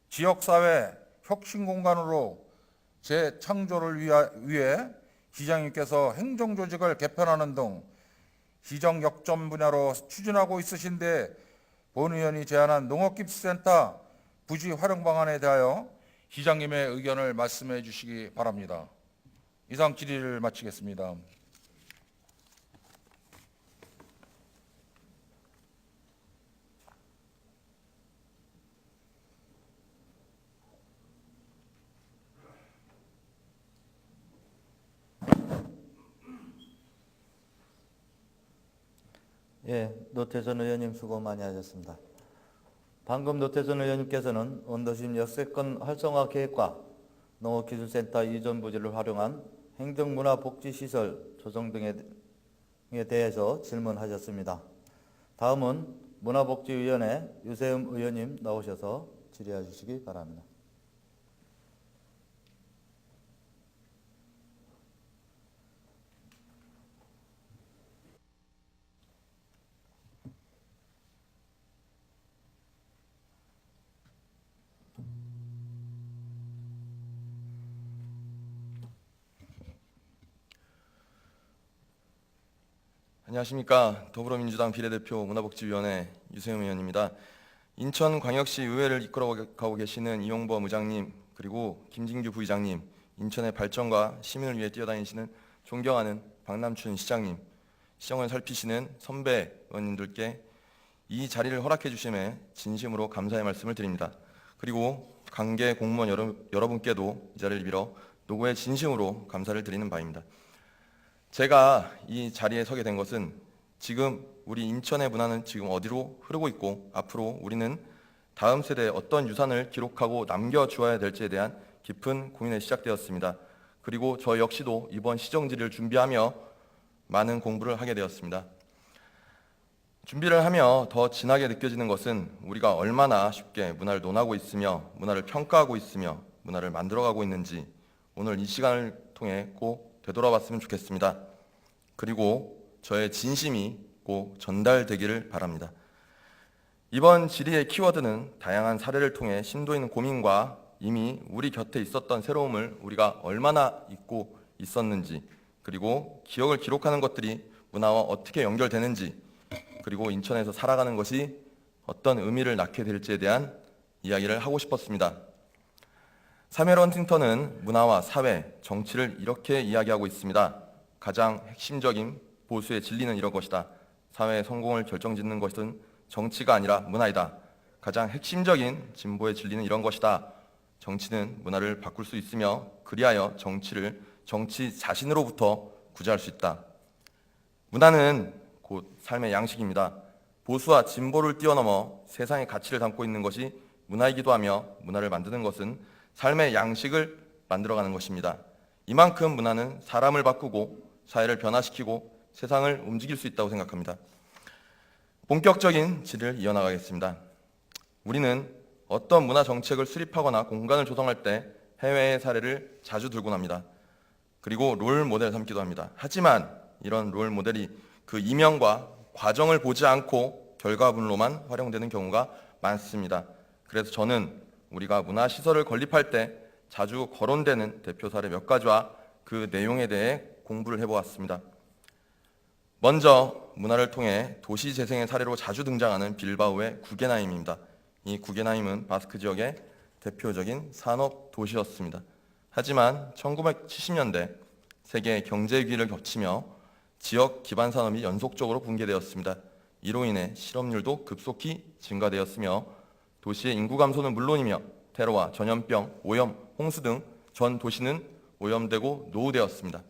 지역사회 혁신공간으로 재창조를 위해 시장님께서 행정조직을 개편하는 등 시정 역점 분야로 추진하고 있으신데 본 의원이 제안한 농업기술센터 부지 활용 방안에 대하여 시장님의 의견을 말씀해 주시기 바랍니다. 이상 질의를 마치겠습니다. 예, 노태전 의원님 수고 많이 하셨습니다. 방금 노태전 의원님께서는 원도심 역세권 활성화 계획과 농업기술센터 이전 부지를 활용한 행정문화복지시설 조성 등에 대해서 질문하셨습니다. 다음은 문화복지위원회 유세흠 의원님 나오셔서 질의해 주시기 바랍니다. 안녕하십니까. 더불어민주당 비례대표 문화복지위원회 유세용 의원입니다. 인천광역시 의회를 이끌어가고 계시는 이용범 의장님, 그리고 김진규 부의장님, 인천의 발전과 시민을 위해 뛰어다니시는 존경하는 박남춘 시장님, 시정을 살피시는 선배 의원님들께 이 자리를 허락해 주심에 진심으로 감사의 말씀을 드립니다. 그리고 관계 공무원 여러분께도 이 자리를 빌어 노고에 진심으로 감사를 드리는 바입니다. 제가 이 자리에 서게 된 것은 지금 우리 인천의 문화는 지금 어디로 흐르고 있고 앞으로 우리는 다음 세대에 어떤 유산을 기록하고 남겨주어야 될지에 대한 깊은 고민에 시작되었습니다. 그리고 저 역시도 이번 시정지를 준비하며 많은 공부를 하게 되었습니다. 준비를 하며 더 진하게 느껴지는 것은 우리가 얼마나 쉽게 문화를 논하고 있으며 문화를 평가하고 있으며 문화를 만들어가고 있는지 오늘 이 시간을 통해 꼭 되돌아봤으면 좋겠습니다. 그리고 저의 진심이 꼭 전달되기를 바랍니다. 이번 질의의 키워드는 다양한 사례를 통해 심도 있는 고민과 이미 우리 곁에 있었던 새로움을 우리가 얼마나 잊고 있었는지, 그리고 기억을 기록하는 것들이 문화와 어떻게 연결되는지, 그리고 인천에서 살아가는 것이 어떤 의미를 낳게 될지에 대한 이야기를 하고 싶었습니다. 사뮤엘 헌팅턴은 문화와 사회, 정치를 이렇게 이야기하고 있습니다. 가장 핵심적인 보수의 진리는 이런 것이다. 사회의 성공을 결정짓는 것은 정치가 아니라 문화이다. 가장 핵심적인 진보의 진리는 이런 것이다. 정치는 문화를 바꿀 수 있으며 그리하여 정치를 정치 자신으로부터 구제할 수 있다. 문화는 곧 삶의 양식입니다. 보수와 진보를 뛰어넘어 세상의 가치를 담고 있는 것이 문화이기도 하며 문화를 만드는 것은 삶의 양식을 만들어가는 것입니다. 이만큼 문화는 사람을 바꾸고 사회를 변화시키고 세상을 움직일 수 있다고 생각합니다. 본격적인 질을 이어나가겠습니다. 우리는 어떤 문화 정책을 수립하거나 공간을 조성할 때 해외의 사례를 자주 들고 납니다. 그리고 롤 모델 삼기도 합니다. 하지만 이런 롤 모델이 그 이면과 과정을 보지 않고 결과물로만 활용되는 경우가 많습니다. 그래서 저는 우리가 문화시설을 건립할 때 자주 거론되는 대표 사례 몇 가지와 그 내용에 대해 공부를 해보았습니다. 먼저 문화를 통해 도시 재생의 사례로 자주 등장하는 빌바오의 구겐하임입니다. 이 구겐하임은 바스크 지역의 대표적인 산업 도시였습니다. 하지만 1970년대 세계 경제 위기를 겹치며 지역 기반 산업이 연속적으로 붕괴되었습니다. 이로 인해 실업률도 급속히 증가되었으며 도시의 인구 감소는 물론이며 테러와 전염병, 오염, 홍수 등 전 도시는 오염되고 노후되었습니다.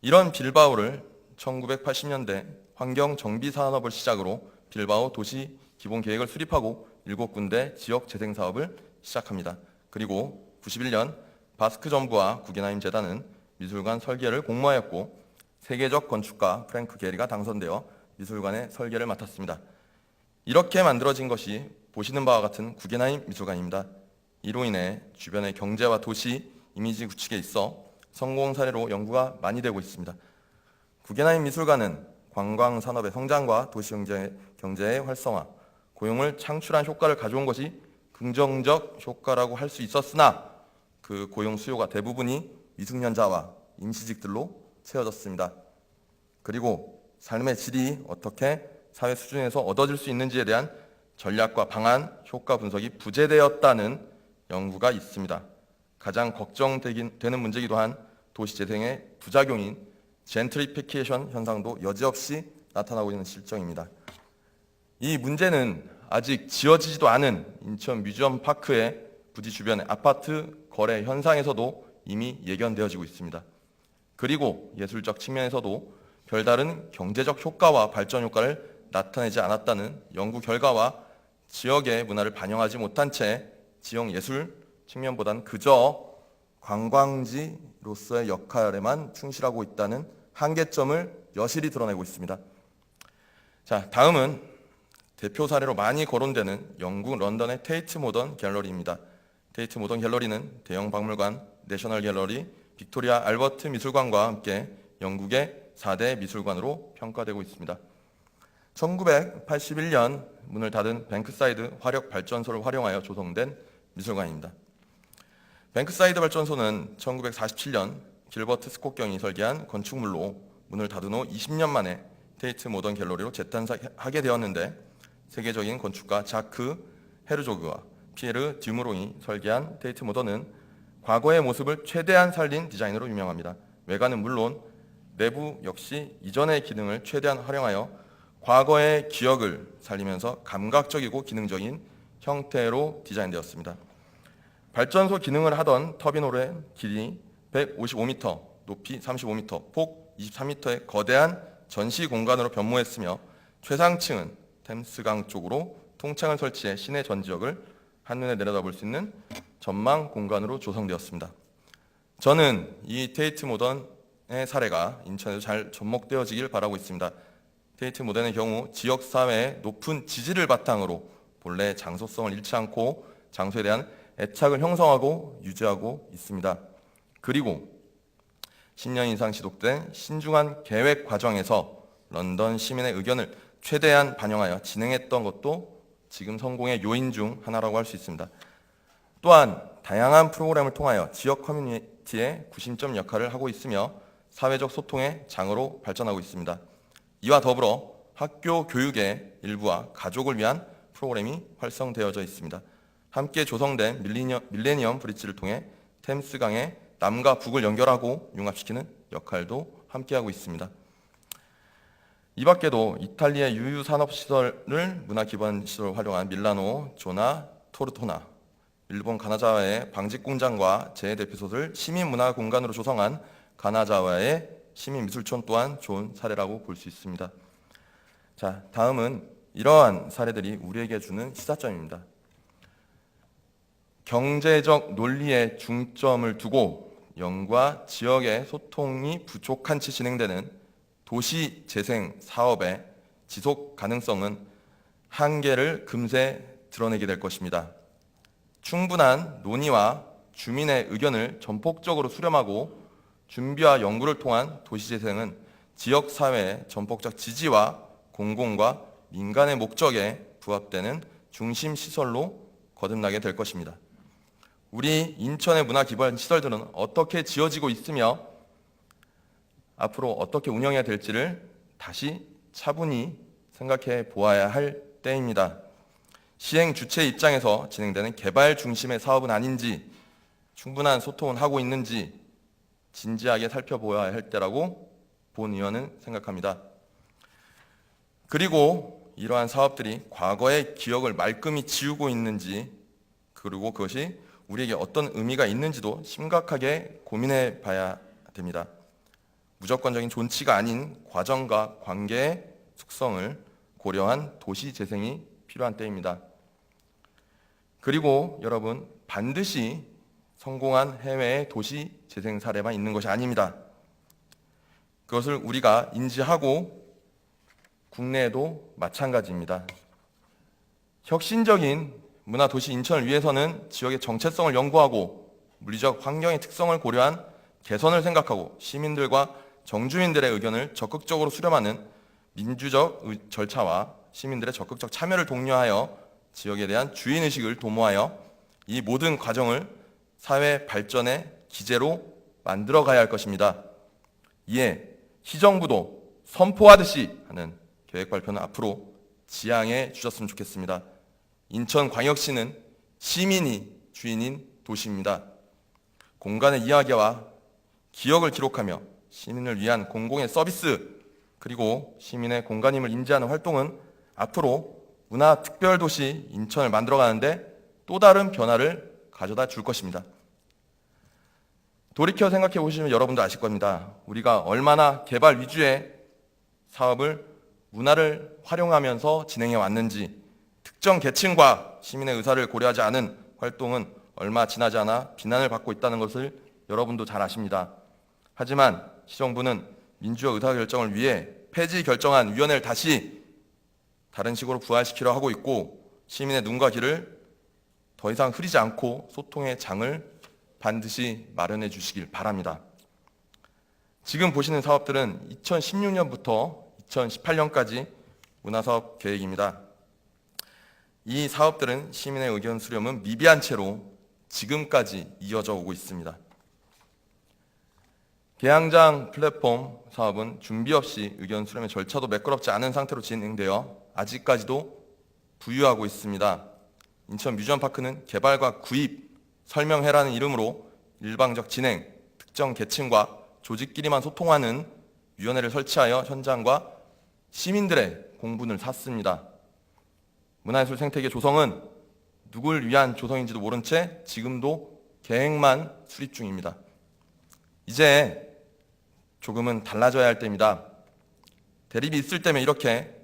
이런 빌바오를 1980년대 환경 정비 산업을 시작으로 빌바오 도시 기본 계획을 수립하고 7군데 지역 재생 사업을 시작합니다. 그리고 91년 바스크 정부와 구겐하임 재단은 미술관 설계를 공모하였고 세계적 건축가 프랭크 게리가 당선되어 미술관의 설계를 맡았습니다. 이렇게 만들어진 것이 보시는 바와 같은 구겐하임 미술관입니다. 이로 인해 주변의 경제와 도시 이미지 구축에 있어 성공 사례로 연구가 많이 되고 있습니다. 구겐하임 미술관은 관광 산업의 성장과 도시 경제의 활성화, 고용을 창출한 효과를 가져온 것이 긍정적 효과라고 할 수 있었으나 그 고용 수요가 대부분이 미숙년자와 임시직들로 채워졌습니다. 그리고 삶의 질이 어떻게 사회 수준에서 얻어질 수 있는지에 대한 전략과 방안, 효과 분석이 부재되었다는 연구가 있습니다. 가장 걱정되는 문제이기도 한 도시 재생의 부작용인 젠트리피케이션 현상도 여지없이 나타나고 있는 실정입니다. 이 문제는 아직 지어지지도 않은 인천 뮤지엄 파크의 부지 주변의 아파트 거래 현상에서도 이미 예견되어지고 있습니다. 그리고 예술적 측면에서도 별다른 경제적 효과와 발전 효과를 나타내지 않았다는 연구 결과와 지역의 문화를 반영하지 못한 채 지역 예술 측면보다는 그저 관광지로서의 역할에만 충실하고 있다는 한계점을 여실히 드러내고 있습니다. 자, 다음은 대표 사례로 많이 거론되는 영국 런던의 테이트 모던 갤러리입니다. 테이트 모던 갤러리는 대형 박물관, 내셔널 갤러리, 빅토리아 알버트 미술관과 함께 영국의 4대 미술관으로 평가되고 있습니다. 1981년 문을 닫은 뱅크사이드 화력 발전소를 활용하여 조성된 미술관입니다. 뱅크사이드 발전소는 1947년 길버트 스콧 경이 설계한 건축물로 문을 닫은 후 20년 만에 테이트 모던 갤러리로 재탄생하게 되었는데, 세계적인 건축가 자크 헤르조그와 피에르 듀무롱이 설계한 테이트 모던은 과거의 모습을 최대한 살린 디자인으로 유명합니다. 외관은 물론 내부 역시 이전의 기능을 최대한 활용하여 과거의 기억을 살리면서 감각적이고 기능적인 형태로 디자인되었습니다. 발전소 기능을 하던 터빈홀의 길이 155m, 높이 35m, 폭 23m의 거대한 전시 공간으로 변모했으며, 최상층은 템스강 쪽으로 통창을 설치해 시내 전 지역을 한눈에 내려다볼 수 있는 전망 공간으로 조성되었습니다. 저는 이 테이트 모던의 사례가 인천에도 잘 접목되어지길 바라고 있습니다. 테이트 모던의 경우 지역사회의 높은 지지를 바탕으로 본래 장소성을 잃지 않고 장소에 대한 애착을 형성하고 유지하고 있습니다. 그리고 10년 이상 지속된 신중한 계획 과정에서 런던 시민의 의견을 최대한 반영하여 진행했던 것도 지금 성공의 요인 중 하나라고 할 수 있습니다. 또한 다양한 프로그램을 통하여 지역 커뮤니티의 구심점 역할을 하고 있으며 사회적 소통의 장으로 발전하고 있습니다. 이와 더불어 학교 교육의 일부와 가족을 위한 프로그램이 활성되어져 있습니다. 함께 조성된 밀레니엄 브릿지를 통해 템스강의 남과 북을 연결하고 융합시키는 역할도 함께하고 있습니다. 이 밖에도 이탈리아 유유산업시설을 문화기반시설로 활용한 밀라노 조나 토르토나, 일본 가나자와의 방직공장과 재대피소를 시민문화공간으로 조성한 가나자와의 시민미술촌 또한 좋은 사례라고 볼 수 있습니다. 자, 다음은 이러한 사례들이 우리에게 주는 시사점입니다. 경제적 논리에 중점을 두고 영과 지역의 소통이 부족한 채 진행되는 도시 재생 사업의 지속 가능성은 한계를 금세 드러내게 될 것입니다. 충분한 논의와 주민의 의견을 전폭적으로 수렴하고 준비와 연구를 통한 도시재생은 지역사회의 전폭적 지지와 공공과 민간의 목적에 부합되는 중심시설로 거듭나게 될 것입니다. 우리 인천의 문화기반시설들은 어떻게 지어지고 있으며 앞으로 어떻게 운영해야 될지를 다시 차분히 생각해 보아야 할 때입니다. 시행 주체 입장에서 진행되는 개발 중심의 사업은 아닌지, 충분한 소통은 하고 있는지 진지하게 살펴보아야 할 때라고 본 의원은 생각합니다. 그리고 이러한 사업들이 과거의 기억을 말끔히 지우고 있는지, 그리고 그것이 우리에게 어떤 의미가 있는지도 심각하게 고민해 봐야 됩니다. 무조건적인 존치가 아닌 과정과 관계의 속성을 고려한 도시 재생이 필요한 때입니다. 그리고 여러분, 반드시 성공한 해외의 도시 재생 사례만 있는 것이 아닙니다. 그것을 우리가 인지하고 국내에도 마찬가지입니다. 혁신적인 문화도시 인천을 위해서는 지역의 정체성을 연구하고 물리적 환경의 특성을 고려한 개선을 생각하고 시민들과 정주민들의 의견을 적극적으로 수렴하는 민주적 절차와 시민들의 적극적 참여를 독려하여 지역에 대한 주인의식을 도모하여 이 모든 과정을 사회 발전의 기제로 만들어 가야 할 것입니다. 이에 시정부도 선포하듯이 하는 계획 발표는 앞으로 지향해 주셨으면 좋겠습니다. 인천광역시는 시민이 주인인 도시입니다. 공간의 이야기와 기억을 기록하며 시민을 위한 공공의 서비스, 그리고 시민의 공간임을 인지하는 활동은 앞으로 문화특별도시 인천을 만들어가는데 또 다른 변화를 가져다 줄 것입니다. 돌이켜 생각해 보시면 여러분도 아실 겁니다. 우리가 얼마나 개발 위주의 사업을 문화를 활용하면서 진행해 왔는지, 특정 계층과 시민의 의사를 고려하지 않은 활동은 얼마 지나지 않아 비난을 받고 있다는 것을 여러분도 잘 아십니다. 하지만 시정부는 민주적 의사결정을 위해 폐지 결정한 위원회를 다시 다른 식으로 부활시키려 하고 있고, 시민의 눈과 귀를 더 이상 흐리지 않고 소통의 장을 반드시 마련해 주시길 바랍니다. 지금 보시는 사업들은 2016년부터 2018년까지 문화사업 계획입니다. 이 사업들은 시민의 의견 수렴은 미비한 채로 지금까지 이어져 오고 있습니다. 계양장 플랫폼 사업은 준비 없이 의견 수렴의 절차도 매끄럽지 않은 상태로 진행되어 아직까지도 부유하고 있습니다. 인천 뮤지엄파크는 개발과 구입, 설명회라는 이름으로 일방적 진행, 특정 계층과 조직끼리만 소통하는 위원회를 설치하여 현장과 시민들의 공분을 샀습니다. 문화예술 생태계 조성은 누굴 위한 조성인지도 모른 채 지금도 계획만 수립 중입니다. 이제 조금은 달라져야 할 때입니다. 대립이 있을 때면 이렇게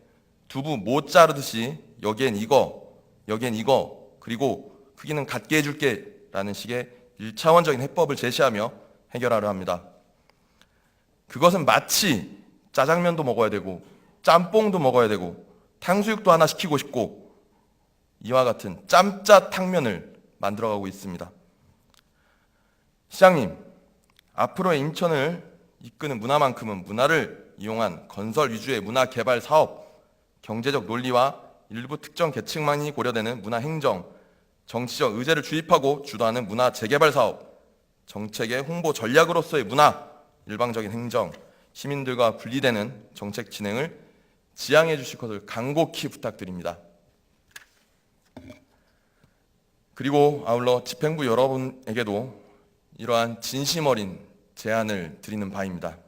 두부 못 자르듯이 여기엔 이거, 여기엔 이거, 그리고 크기는 같게 해줄게 라는 식의 1차원적인 해법을 제시하며 해결하려 합니다. 그것은 마치 짜장면도 먹어야 되고 짬뽕도 먹어야 되고 탕수육도 하나 시키고 싶고 이와 같은 짬짜 탕면을 만들어가고 있습니다. 시장님, 앞으로의 인천을 이끄는 문화만큼은 문화를 이용한 건설 위주의 문화 개발 사업, 경제적 논리와 일부 특정 계층만이 고려되는 문화 행정, 정치적 의제를 주입하고 주도하는 문화 재개발 사업, 정책의 홍보 전략으로서의 문화, 일방적인 행정, 시민들과 분리되는 정책 진행을 지향해 주실 것을 간곡히 부탁드립니다. 그리고 아울러 집행부 여러분에게도 이러한 진심 어린 제안을 드리는 바입니다.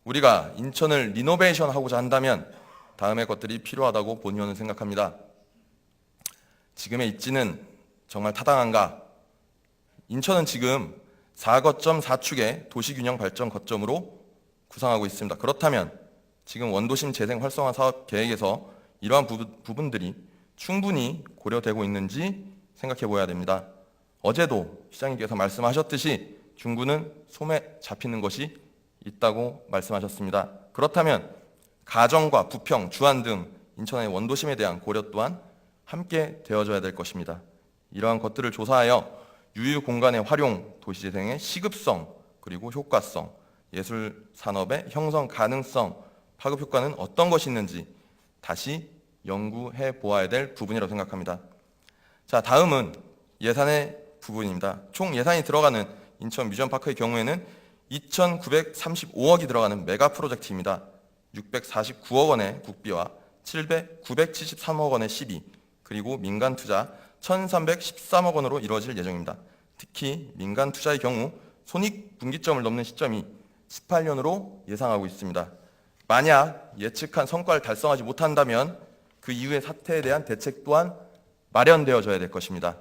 우리가 인천을 리노베이션 하고자 한다면 다음의 것들이 필요하다고 본 의원은 생각합니다. 지금의 입지는 정말 타당한가? 인천은 지금 4거점 4축의 도시균형 발전 거점으로 구상하고 있습니다. 그렇다면 지금 원도심 재생 활성화 사업 계획에서 이러한 부분들이 충분히 고려되고 있는지 생각해 보아야 됩니다. 어제도 시장님께서 말씀하셨듯이 중구는 솜에 잡히는 것이 있다고 말씀하셨습니다. 그렇다면 가정과 부평, 주안 등 인천의 원도심에 대한 고려 또한 함께 되어줘야 될 것입니다. 이러한 것들을 조사하여 유휴 공간의 활용, 도시재생의 시급성, 그리고 효과성, 예술 산업의 형성 가능성, 파급 효과는 어떤 것이 있는지 다시 연구해 보아야 될 부분이라고 생각합니다. 자, 다음은 예산의 부분입니다. 총 예산이 들어가는 인천 뮤지엄파크의 경우에는 2,935억이 들어가는 메가 프로젝트입니다. 649억 원의 국비와 973억 원의 시비, 그리고 민간 투자 1,313억 원으로 이루어질 예정입니다. 특히 민간 투자의 경우 손익분기점을 넘는 시점이 18년으로 예상하고 있습니다. 만약 예측한 성과를 달성하지 못한다면 그 이후의 사태에 대한 대책 또한 마련되어져야 될 것입니다.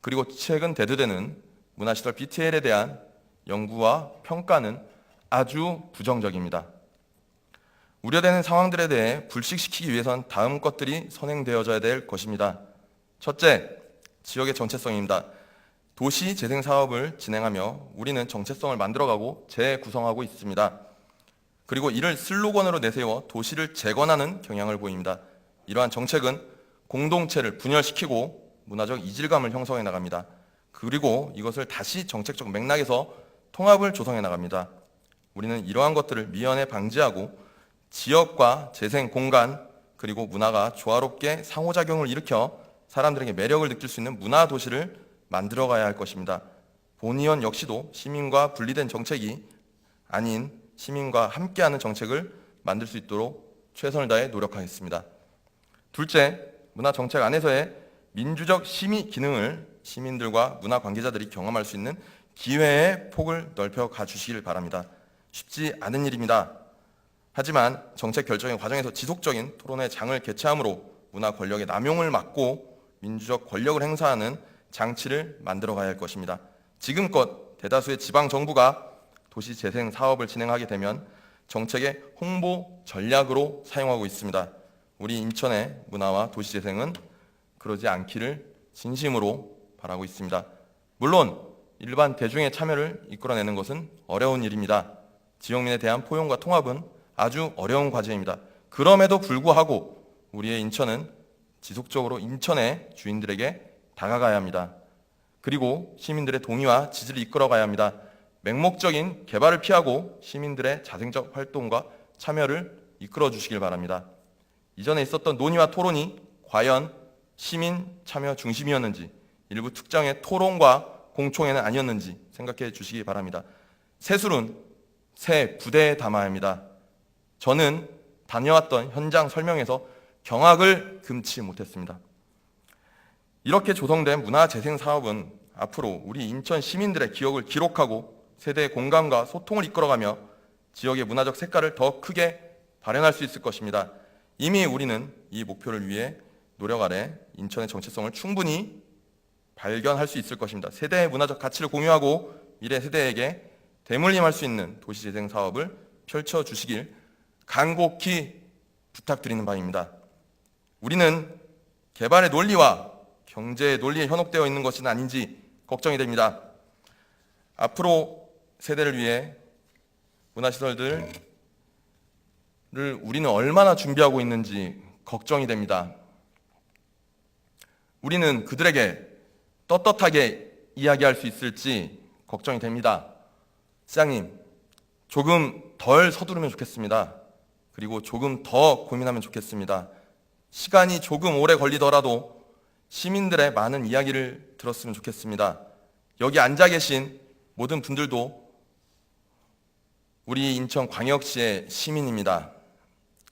그리고 최근 대두되는 문화시설 BTL에 대한 연구와 평가는 아주 부정적입니다. 우려되는 상황들에 대해 불식시키기 위해선 다음 것들이 선행되어져야 될 것입니다. 첫째, 지역의 정체성입니다. 도시 재생 사업을 진행하며 우리는 정체성을 만들어가고 재구성하고 있습니다. 그리고 이를 슬로건으로 내세워 도시를 재건하는 경향을 보입니다. 이러한 정책은 공동체를 분열시키고 문화적 이질감을 형성해 나갑니다. 그리고 이것을 다시 정책적 맥락에서 통합을 조성해 나갑니다. 우리는 이러한 것들을 미연에 방지하고 지역과 재생 공간 그리고 문화가 조화롭게 상호작용을 일으켜 사람들에게 매력을 느낄 수 있는 문화 도시를 만들어가야 할 것입니다. 본 의원 역시도 시민과 분리된 정책이 아닌 시민과 함께하는 정책을 만들 수 있도록 최선을 다해 노력하겠습니다. 둘째, 문화 정책 안에서의 민주적 심의 기능을 시민들과 문화 관계자들이 경험할 수 있는 기회의 폭을 넓혀 가주시길 바랍니다. 쉽지 않은 일입니다. 하지만 정책 결정의 과정에서 지속적인 토론회 장을 개최함으로 문화 권력의 남용을 막고 민주적 권력을 행사하는 장치를 만들어 가야 할 것입니다. 지금껏 대다수의 지방 정부가 도시 재생 사업을 진행하게 되면 정책의 홍보 전략으로 사용하고 있습니다. 우리 인천의 문화와 도시 재생은 그러지 않기를 진심으로 바라고 있습니다. 물론 일반 대중의 참여를 이끌어내는 것은 어려운 일입니다. 지역민에 대한 포용과 통합은 아주 어려운 과제입니다. 그럼에도 불구하고 우리의 인천은 지속적으로 인천의 주인들에게 다가가야 합니다. 그리고 시민들의 동의와 지지를 이끌어가야 합니다. 맹목적인 개발을 피하고 시민들의 자생적 활동과 참여를 이끌어 주시길 바랍니다. 이전에 있었던 논의와 토론이 과연 시민 참여 중심이었는지 일부 특정의 토론과 공청회는 아니었는지 생각해 주시기 바랍니다. 새술은 새 부대에 담아야 합니다. 저는 다녀왔던 현장 설명에서 경악을 금치 못했습니다. 이렇게 조성된 문화재생사업은 앞으로 우리 인천 시민들의 기억을 기록하고 세대의 공감과 소통을 이끌어가며 지역의 문화적 색깔을 더 크게 발현할 수 있을 것입니다. 이미 우리는 이 목표를 위해 노력 아래 인천의 정체성을 충분히 발견할 수 있을 것입니다. 세대의 문화적 가치를 공유하고 미래 세대에게 대물림할 수 있는 도시재생 사업을 펼쳐주시길 간곡히 부탁드리는 바입니다. 우리는 개발의 논리와 경제의 논리에 현혹되어 있는 것은 아닌지 걱정이 됩니다. 앞으로 세대를 위해 문화시설들을 우리는 얼마나 준비하고 있는지 걱정이 됩니다. 우리는 그들에게 떳떳하게 이야기할 수 있을지 걱정이 됩니다. 시장님, 조금 덜 서두르면 좋겠습니다. 그리고 조금 더 고민하면 좋겠습니다. 시간이 조금 오래 걸리더라도 시민들의 많은 이야기를 들었으면 좋겠습니다. 여기 앉아 계신 모든 분들도 우리 인천광역시의 시민입니다.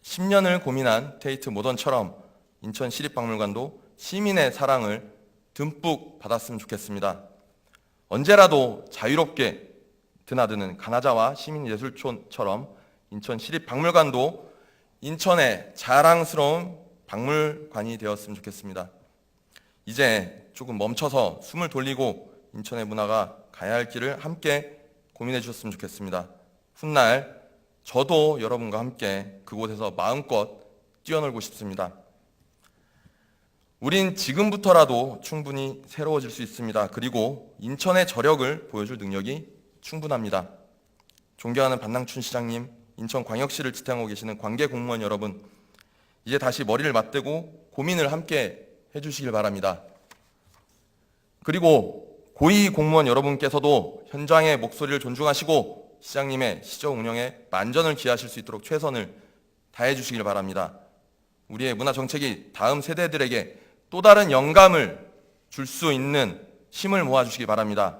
10년을 고민한 테이트 모던처럼 인천시립박물관도 시민의 사랑을 듬뿍 받았으면 좋겠습니다. 언제라도 자유롭게 드나드는 가나자와 시민예술촌처럼 인천시립박물관도 인천의 자랑스러운 박물관이 되었으면 좋겠습니다. 이제 조금 멈춰서 숨을 돌리고 인천의 문화가 가야 할 길을 함께 고민해 주셨으면 좋겠습니다. 훗날 저도 여러분과 함께 그곳에서 마음껏 뛰어놀고 싶습니다. 우린 지금부터라도 충분히 새로워질 수 있습니다. 그리고 인천의 저력을 보여줄 능력이 충분합니다. 존경하는 반낭춘 시장님, 인천광역시를 지탱하고 계시는 관계 공무원 여러분, 이제 다시 머리를 맞대고 고민을 함께 해주시길 바랍니다. 그리고 고위 공무원 여러분께서도 현장의 목소리를 존중하시고 시장님의 시정 운영에 만전을 기하실 수 있도록 최선을 다해 주시길 바랍니다. 우리의 문화 정책이 다음 세대들에게 또 다른 영감을 줄 수 있는 힘을 모아주시기 바랍니다.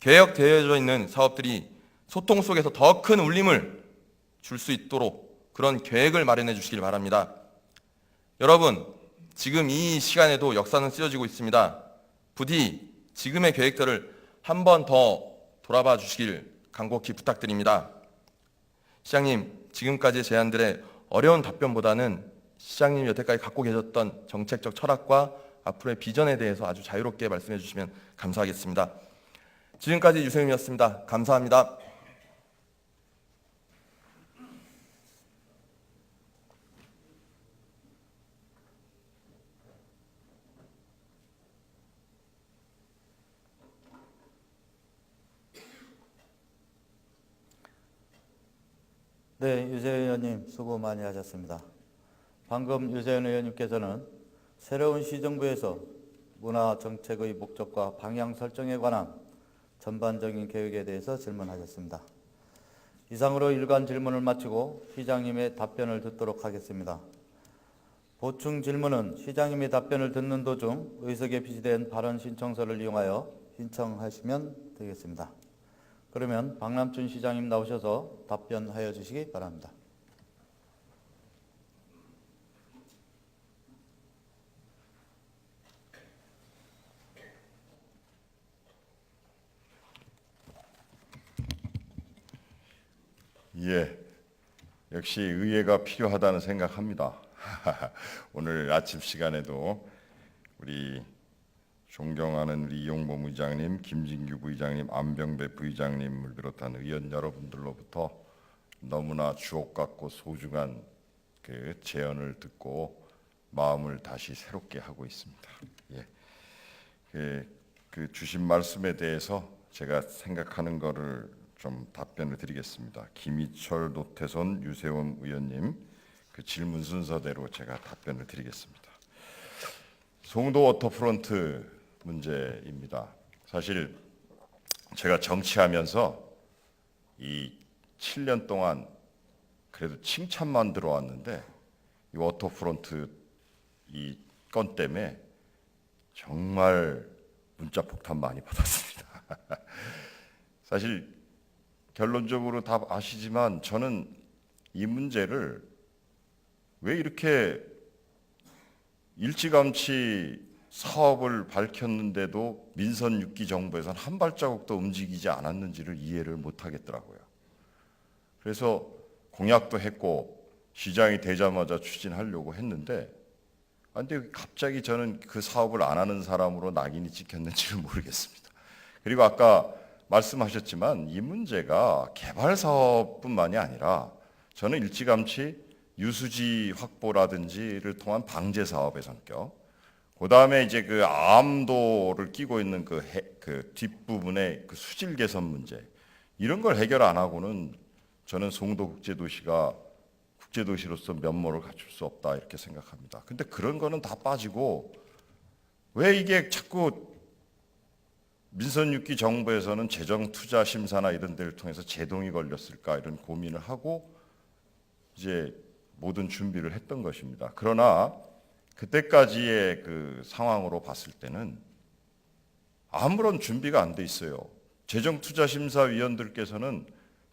계획되어져 있는 사업들이 소통 속에서 더 큰 울림을 줄 수 있도록 그런 계획을 마련해 주시길 바랍니다. 여러분, 지금 이 시간에도 역사는 쓰여지고 있습니다. 부디 지금의 계획들을 한 번 더 돌아봐 주시길 간곡히 부탁드립니다. 시장님, 지금까지의 제안들의 어려운 답변보다는 시장님이 여태까지 갖고 계셨던 정책적 철학과 앞으로의 비전에 대해서 아주 자유롭게 말씀해 주시면 감사하겠습니다. 지금까지 유세윤이었습니다. 감사합니다. 네, 유세윤 의원님 수고 많이 하셨습니다. 방금 유세윤 의원님께서는 새로운 시정부에서 문화정책의 목적과 방향 설정에 관한 전반적인 계획에 대해서 질문하셨습니다. 이상으로 일간 질문을 마치고 시장님의 답변을 듣도록 하겠습니다. 보충 질문은 시장님의 답변을 듣는 도중 의석에 비치된 발언 신청서를 이용하여 신청하시면 되겠습니다. 그러면 박남춘 시장님 나오셔서 답변하여 주시기 바랍니다. 예, 역시 의회가 필요하다는 생각합니다. 오늘 아침 시간에도 우리 존경하는 우리 이용범 의장님, 김진규 부의장님, 안병배 부의장님을 비롯한 의원 여러분들로부터 너무나 주옥 같고 소중한 그 제언을 듣고 마음을 다시 새롭게 하고 있습니다. 예, 그 주신 말씀에 대해서 제가 생각하는 거를 좀 답변을 드리겠습니다. 김희철, 노태선, 유세훈 의원님 그 질문 순서대로 제가 답변을 드리겠습니다. 송도 워터프론트 문제입니다. 사실 제가 정치하면서 이 7년 동안 그래도 칭찬만 들어왔는데 이 워터프론트 이 건 때문에 정말 문자 폭탄 많이 받았습니다. 사실 결론적으로 다 아시지만 저는 이 문제를 왜 이렇게 일찌감치 사업을 밝혔는데도 민선 6기 정부에서는 한 발자국도 움직이지 않았는지를 이해를 못하겠더라고요. 그래서 공약도 했고 시장이 되자마자 추진하려고 했는데 근데 갑자기 저는 그 사업을 안 하는 사람으로 낙인이 찍혔는지를 모르겠습니다. 그리고 아까 말씀하셨지만 이 문제가 개발 사업뿐만이 아니라 저는 일찌감치 유수지 확보라든지를 통한 방제 사업의 성격, 그 다음에 이제 그 암도를 끼고 있는 그 뒷부분의 그 수질 개선 문제, 이런 걸 해결 안 하고는 저는 송도 국제도시가 국제도시로서 면모를 갖출 수 없다 이렇게 생각합니다. 근데 그런 거는 다 빠지고 왜 이게 자꾸 민선 6기 정부에서는 재정투자심사나 이런 데를 통해서 제동이 걸렸을까 이런 고민을 하고 이제 모든 준비를 했던 것입니다. 그러나 그때까지의 그 상황으로 봤을 때는 아무런 준비가 안 돼 있어요. 재정투자심사위원들께서는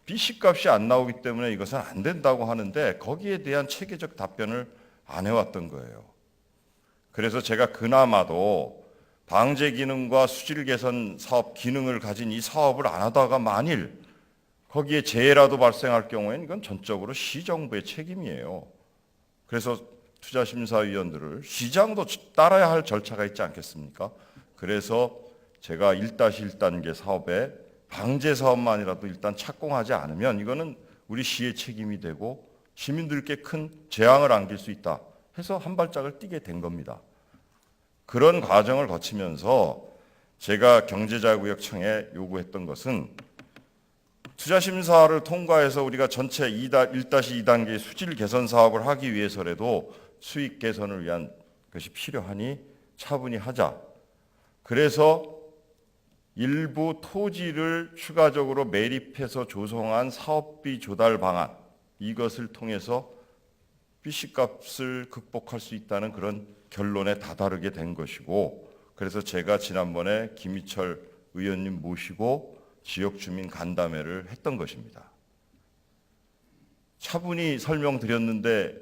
BC값이 안 나오기 때문에 이것은 안 된다고 하는데 거기에 대한 체계적 답변을 안 해왔던 거예요. 그래서 제가 그나마도 방제 기능과 수질 개선 사업 기능을 가진 이 사업을 안 하다가 만일 거기에 재해라도 발생할 경우에는 이건 전적으로 시정부의 책임이에요. 그래서 투자심사위원들을 시장도 따라야 할 절차가 있지 않겠습니까? 그래서 제가 1-1단계 사업에 방제 사업만이라도 일단 착공하지 않으면 이거는 우리 시의 책임이 되고 시민들께 큰 재앙을 안길 수 있다 해서 한 발짝을 뛰게 된 겁니다. 그런 과정을 거치면서 제가 경제자구역청에 요구했던 것은 투자심사를 통과해서 우리가 전체 1-2단계 수질 개선 사업을 하기 위해서라도 수익 개선을 위한 것이 필요하니 차분히 하자. 그래서 일부 토지를 추가적으로 매립해서 조성한 사업비 조달 방안, 이것을 통해서 BC값을 극복할 수 있다는 그런 결론에 다다르게 된 것이고, 그래서 제가 지난번에 김희철 의원님 모시고 지역 주민 간담회를 했던 것입니다. 차분히 설명드렸는데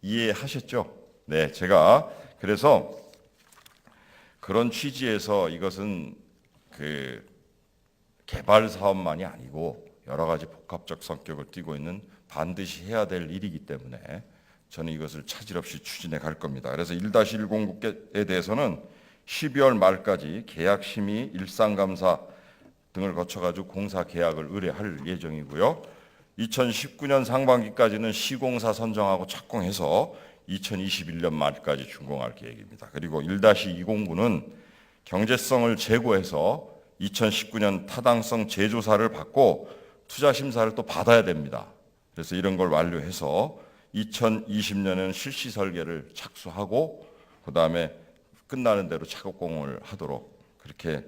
이해하셨죠? 네, 제가 그래서 그런 취지에서 이것은 그 개발 사업만이 아니고 여러 가지 복합적 성격을 띠고 있는 반드시 해야 될 일이기 때문에 저는 이것을 차질 없이 추진해 갈 겁니다. 그래서 1-109에 대해서는 12월 말까지 계약 심의, 일상감사 등을 거쳐가지고 공사 계약을 의뢰할 예정이고요. 2019년 상반기까지는 시공사 선정하고 착공해서 2021년 말까지 준공할 계획입니다. 그리고 1-209는 경제성을 제고해서 2019년 타당성 재조사를 받고 투자심사를 또 받아야 됩니다. 그래서 이런 걸 완료해서 2020년에는 실시 설계를 착수하고 그다음에 끝나는 대로 착공을 하도록 그렇게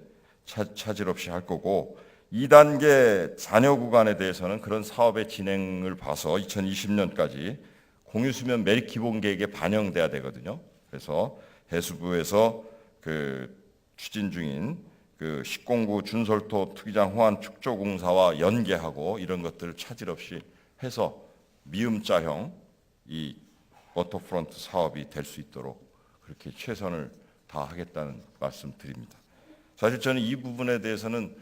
차질 없이 할 거고, 2단계 잔여 구간에 대해서는 그런 사업의 진행을 봐서 2020년까지 공유수면 매립 기본계획에 반영돼야 되거든요. 그래서 해수부에서 그 추진 중인 그 10공구 준설토 투기장 호환 축조 공사와 연계하고 이런 것들을 차질 없이 해서 미음자형 이 워터프론트 사업이 될 수 있도록 그렇게 최선을 다하겠다는 말씀드립니다. 사실 저는 이 부분에 대해서는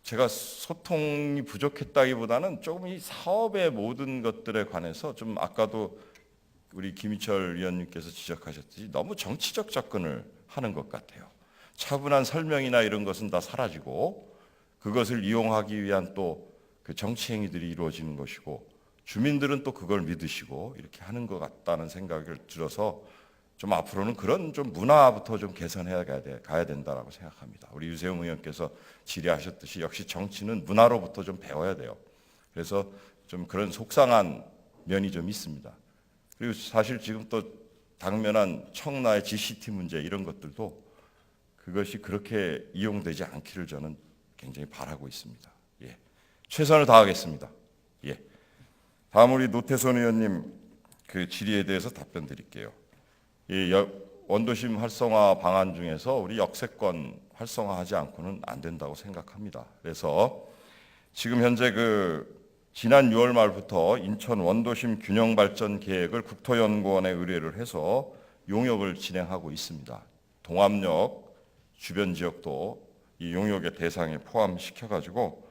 제가 소통이 부족했다기보다는 조금 이 사업의 모든 것들에 관해서 좀 아까도 우리 김희철 위원님께서 지적하셨듯이 너무 정치적 접근을 하는 것 같아요. 차분한 설명이나 이런 것은 다 사라지고 그것을 이용하기 위한 또 그 정치 행위들이 이루어지는 것이고 주민들은 또 그걸 믿으시고 이렇게 하는 것 같다는 생각을 들어서 좀 앞으로는 그런 좀 문화부터 좀 개선해야 가야 된다라고 생각합니다. 우리 유세웅 의원께서 질의하셨듯이 역시 정치는 문화로부터 좀 배워야 돼요. 그래서 좀 그런 속상한 면이 좀 있습니다. 그리고 사실 지금 또 당면한 청라의 GCT 문제 이런 것들도 그것이 그렇게 이용되지 않기를 저는 굉장히 바라고 있습니다. 예. 최선을 다하겠습니다. 예. 다음 우리 노태선 의원님 그 질의에 대해서 답변 드릴게요. 이 원도심 활성화 방안 중에서 우리 역세권 활성화하지 않고는 안 된다고 생각합니다. 그래서 지금 현재 지난 6월 말부터 인천 원도심 균형 발전 계획을 국토연구원에 의뢰를 해서 용역을 진행하고 있습니다. 동암역 주변 지역도 이 용역의 대상에 포함시켜가지고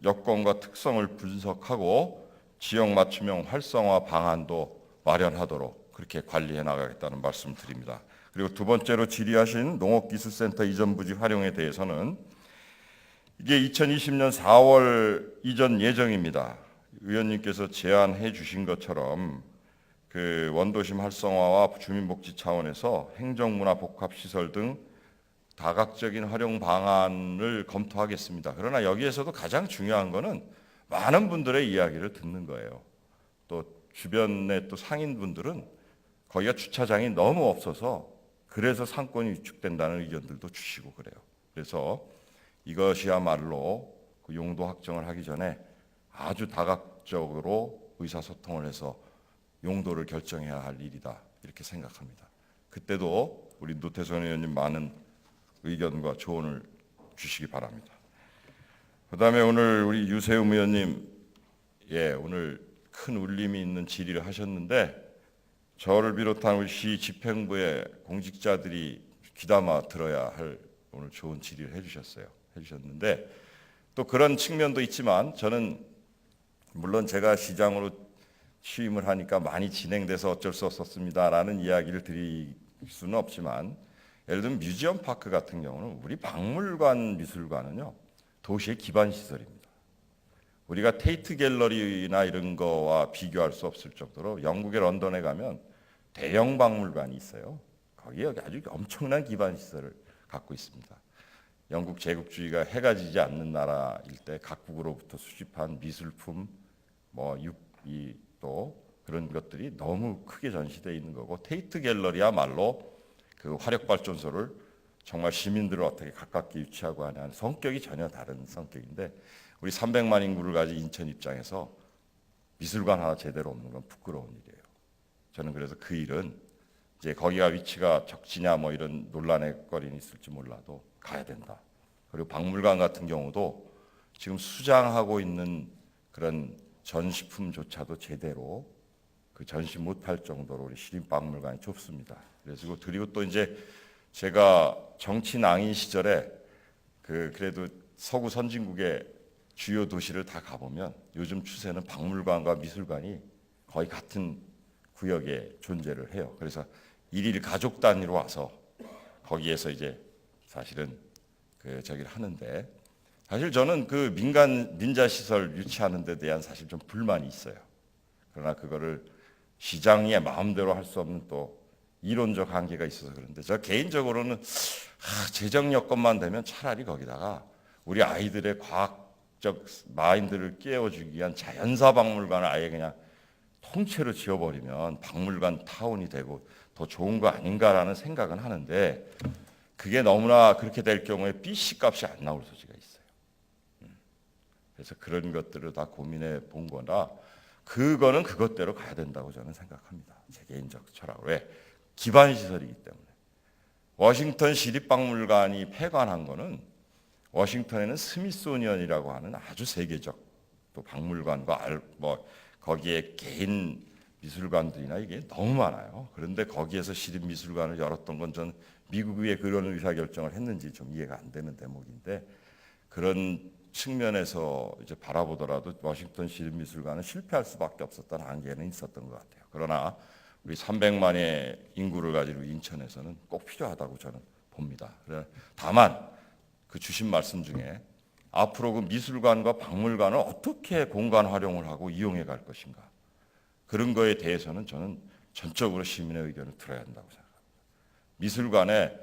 여건과 특성을 분석하고 지역 맞춤형 활성화 방안도 마련하도록 그렇게 관리해 나가겠다는 말씀 드립니다. 그리고 두 번째로 질의하신 농업기술센터 이전 부지 활용에 대해서는 이게 2020년 4월 이전 예정입니다. 의원님께서 제안해 주신 것처럼 원도심 활성화와 주민복지 차원에서 행정문화 복합시설 등 다각적인 활용 방안을 검토하겠습니다. 그러나 여기에서도 가장 중요한 것은 많은 분들의 이야기를 듣는 거예요. 또 주변의 또 상인분들은 거기가 주차장이 너무 없어서 그래서 상권이 위축된다는 의견들도 주시고 그래요. 그래서 이것이야말로 용도 확정을 하기 전에 아주 다각적으로 의사소통을 해서 용도를 결정해야 할 일이다 이렇게 생각합니다. 그때도 우리 노태선 의원님 많은 의견과 조언을 주시기 바랍니다. 그다음에 오늘 우리 유세움 의원님 오늘 큰 울림이 있는 질의를 하셨는데 저를 비롯한 우리 시 집행부의 공직자들이 귀담아 들어야 할 오늘 좋은 질의를 해주셨는데 또 그런 측면도 있지만 저는 물론 제가 시장으로 취임을 하니까 많이 진행돼서 어쩔 수 없었습니다라는 이야기를 드릴 수는 없지만 예를 들면 뮤지엄 파크 같은 경우는 우리 박물관 미술관은요 도시의 기반 시설입니다. 우리가 테이트 갤러리나 이런 거와 비교할 수 없을 정도로 영국의 런던에 가면 대형 박물관이 있어요. 거기에 아주 엄청난 기반 시설을 갖고 있습니다. 영국 제국주의가 해가 지지 않는 나라일 때 각국으로부터 수집한 미술품, 또 그런 것들이 너무 크게 전시되어 있는 거고 테이트 갤러리야말로 화력발전소를 정말 시민들을 어떻게 가깝게 유치하고 하는 성격이 전혀 다른 성격인데 우리 300만 인구를 가진 인천 입장에서 미술관 하나 제대로 없는 건 부끄러운 일이에요. 저는 그래서 그 일은 이제 거기가 위치가 적지냐 이런 논란의 거리는 있을지 몰라도 가야 된다. 그리고 박물관 같은 경우도 지금 수장하고 있는 그런 전시품조차도 제대로 전시 못할 정도로 우리 시립박물관이 좁습니다. 그리고 또 이제 제가 정치 낭인 시절에 그래도 서구 선진국의 주요 도시를 다 가보면 요즘 추세는 박물관과 미술관이 거의 같은 구역에 존재를 해요. 그래서 일일 가족 단위로 와서 거기에서 이제 사실은 저기를 하는데 사실 저는 민자 시설 유치하는 데 대한 사실 좀 불만이 있어요. 그러나 그거를 시장의 마음대로 할 수 없는 또 이론적 한계가 있어서 그런데 저 개인적으로는 재정 여건만 되면 차라리 거기다가 우리 아이들의 과학적 마인드를 깨워주기 위한 자연사 박물관을 아예 그냥 통째로 지어버리면 박물관 타운이 되고 더 좋은 거 아닌가라는 생각은 하는데 그게 너무나 그렇게 될 경우에 BC 값이 안 나올 소지가 있어요. 그래서 그런 것들을 다 고민해 본 거나 그거는 그것대로 가야 된다고 저는 생각합니다. 제 개인적 철학으로. 왜? 기반 시설이기 때문에. 워싱턴 시립박물관이 폐관한 거는 워싱턴에는 스미소니언이라고 하는 아주 세계적 또 박물관과 거기에 개인 미술관들이나 이게 너무 많아요. 그런데 거기에서 시립미술관을 열었던 건 전 미국의 그런 의사결정을 했는지 좀 이해가 안 되는 대목인데 그런 측면에서 이제 바라보더라도 워싱턴 시립미술관은 실패할 수밖에 없었던 한계는 있었던 것 같아요. 그러나 우리 300만의 인구를 가진 인천에서는 꼭 필요하다고 저는 봅니다. 다만 주신 말씀 중에 앞으로 미술관과 박물관을 어떻게 공간 활용을 하고 이용해 갈 것인가 그런 거에 대해서는 저는 전적으로 시민의 의견을 들어야 한다고 생각합니다. 미술관에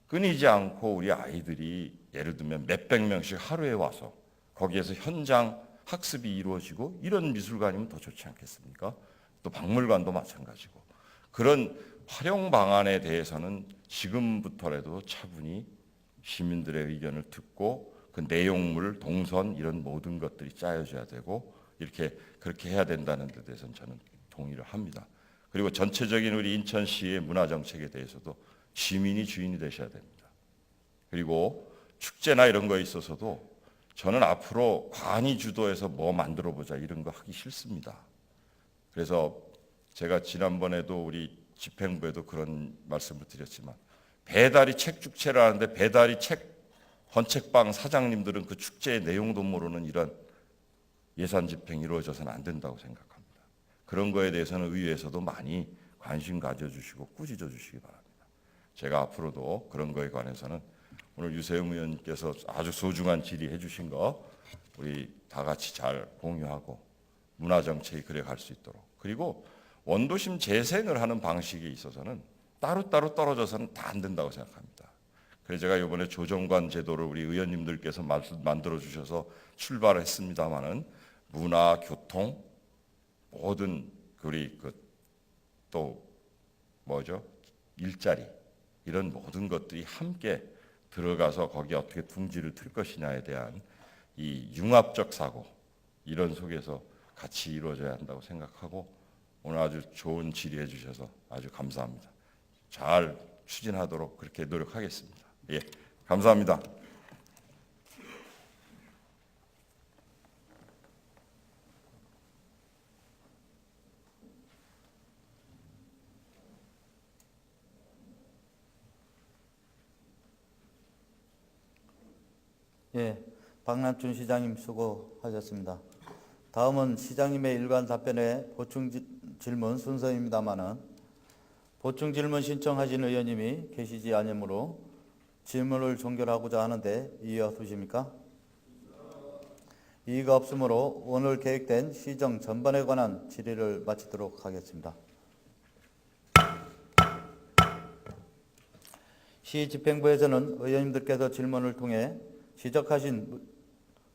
끊이지 않고 우리 아이들이 예를 들면 몇백 명씩 하루에 와서 거기에서 현장 학습이 이루어지고 이런 미술관이면 더 좋지 않겠습니까? 또 박물관도 마찬가지고 그런 활용 방안에 대해서는 지금부터라도 차분히 시민들의 의견을 듣고 그 내용물, 동선 이런 모든 것들이 짜여져야 되고 그렇게 해야 된다는 데 대해서는 저는 동의를 합니다. 그리고 전체적인 우리 인천시의 문화정책에 대해서도 시민이 주인이 되셔야 됩니다. 그리고 축제나 이런 거에 있어서도 저는 앞으로 관이 주도해서 뭐 만들어보자 이런 거 하기 싫습니다. 그래서 제가 지난번에도 우리 집행부에도 그런 말씀을 드렸지만 배다리 책축제를 하는데 배다리 책 헌책방 사장님들은 그 축제의 내용도 모르는 이런 예산 집행이 이루어져서는 안 된다고 생각합니다. 그런 거에 대해서는 의회에서도 많이 관심 가져주시고 꾸짖어 주시기 바랍니다. 제가 앞으로도 그런 거에 관해서는 오늘 유세영 의원님께서 아주 소중한 질의해 주신 거 우리 다 같이 잘 공유하고 문화정책이 그래 갈 수 있도록, 그리고 원도심 재생을 하는 방식에 있어서는 따로따로 떨어져서는 다 안 된다고 생각합니다. 그래서 제가 이번에 조정관 제도를 우리 의원님들께서 만들어 주셔서 출발했습니다마는 문화, 교통, 모든 우리 또 뭐죠? 일자리 이런 모든 것들이 함께 들어가서 거기에 어떻게 둥지를 틀 것이냐에 대한 이 융합적 사고, 이런 속에서 같이 이루어져야 한다고 생각하고 오늘 아주 좋은 질의해 주셔서 아주 감사합니다. 잘 추진하도록 그렇게 노력하겠습니다. 예, 감사합니다. 예, 박남춘 시장님 수고하셨습니다. 다음은 시장님의 일관 답변에 보충 질문 순서입니다마는 보충 질문 신청하신 의원님이 계시지 않으므로 질문을 종결하고자 하는데 이의 두십니까? 이의가 없으므로 오늘 계획된 시정 전반에 관한 질의를 마치도록 하겠습니다. 시집행부에서는 의원님들께서 질문을 통해 지적하신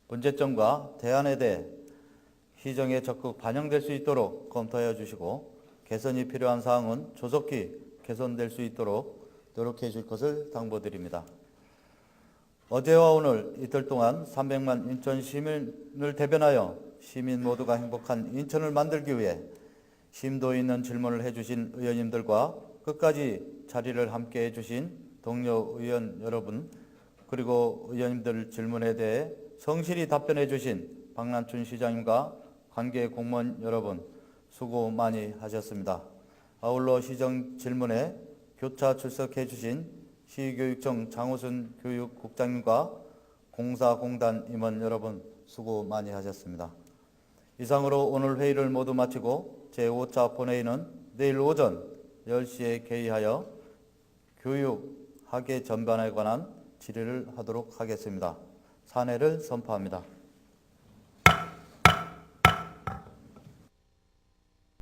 문제점과 대안에 대해 시정에 적극 반영될 수 있도록 검토해 주시고 개선이 필요한 사항은 조속히 개선될 수 있도록 노력해 줄 것을 당부드립니다. 어제와 오늘 이틀 동안 300만 인천 시민을 대변하여 시민 모두가 행복한 인천을 만들기 위해 심도 있는 질문을 해주신 의원님들과 끝까지 자리를 함께 해주신 동료 의원 여러분, 그리고 의원님들 질문에 대해 성실히 답변해 주신 박남춘 시장님과 관계 공무원 여러분 수고 많이 하셨습니다. 아울러 시정 질문에 교차 출석해 주신 시교육청 장호순 교육국장님과 공사공단 임원 여러분 수고 많이 하셨습니다. 이상으로 오늘 회의를 모두 마치고 제5차 본회의는 내일 오전 10시에 개의하여 교육, 학예 전반에 관한 질의를 하도록 하겠습니다. 사내를 선포합니다.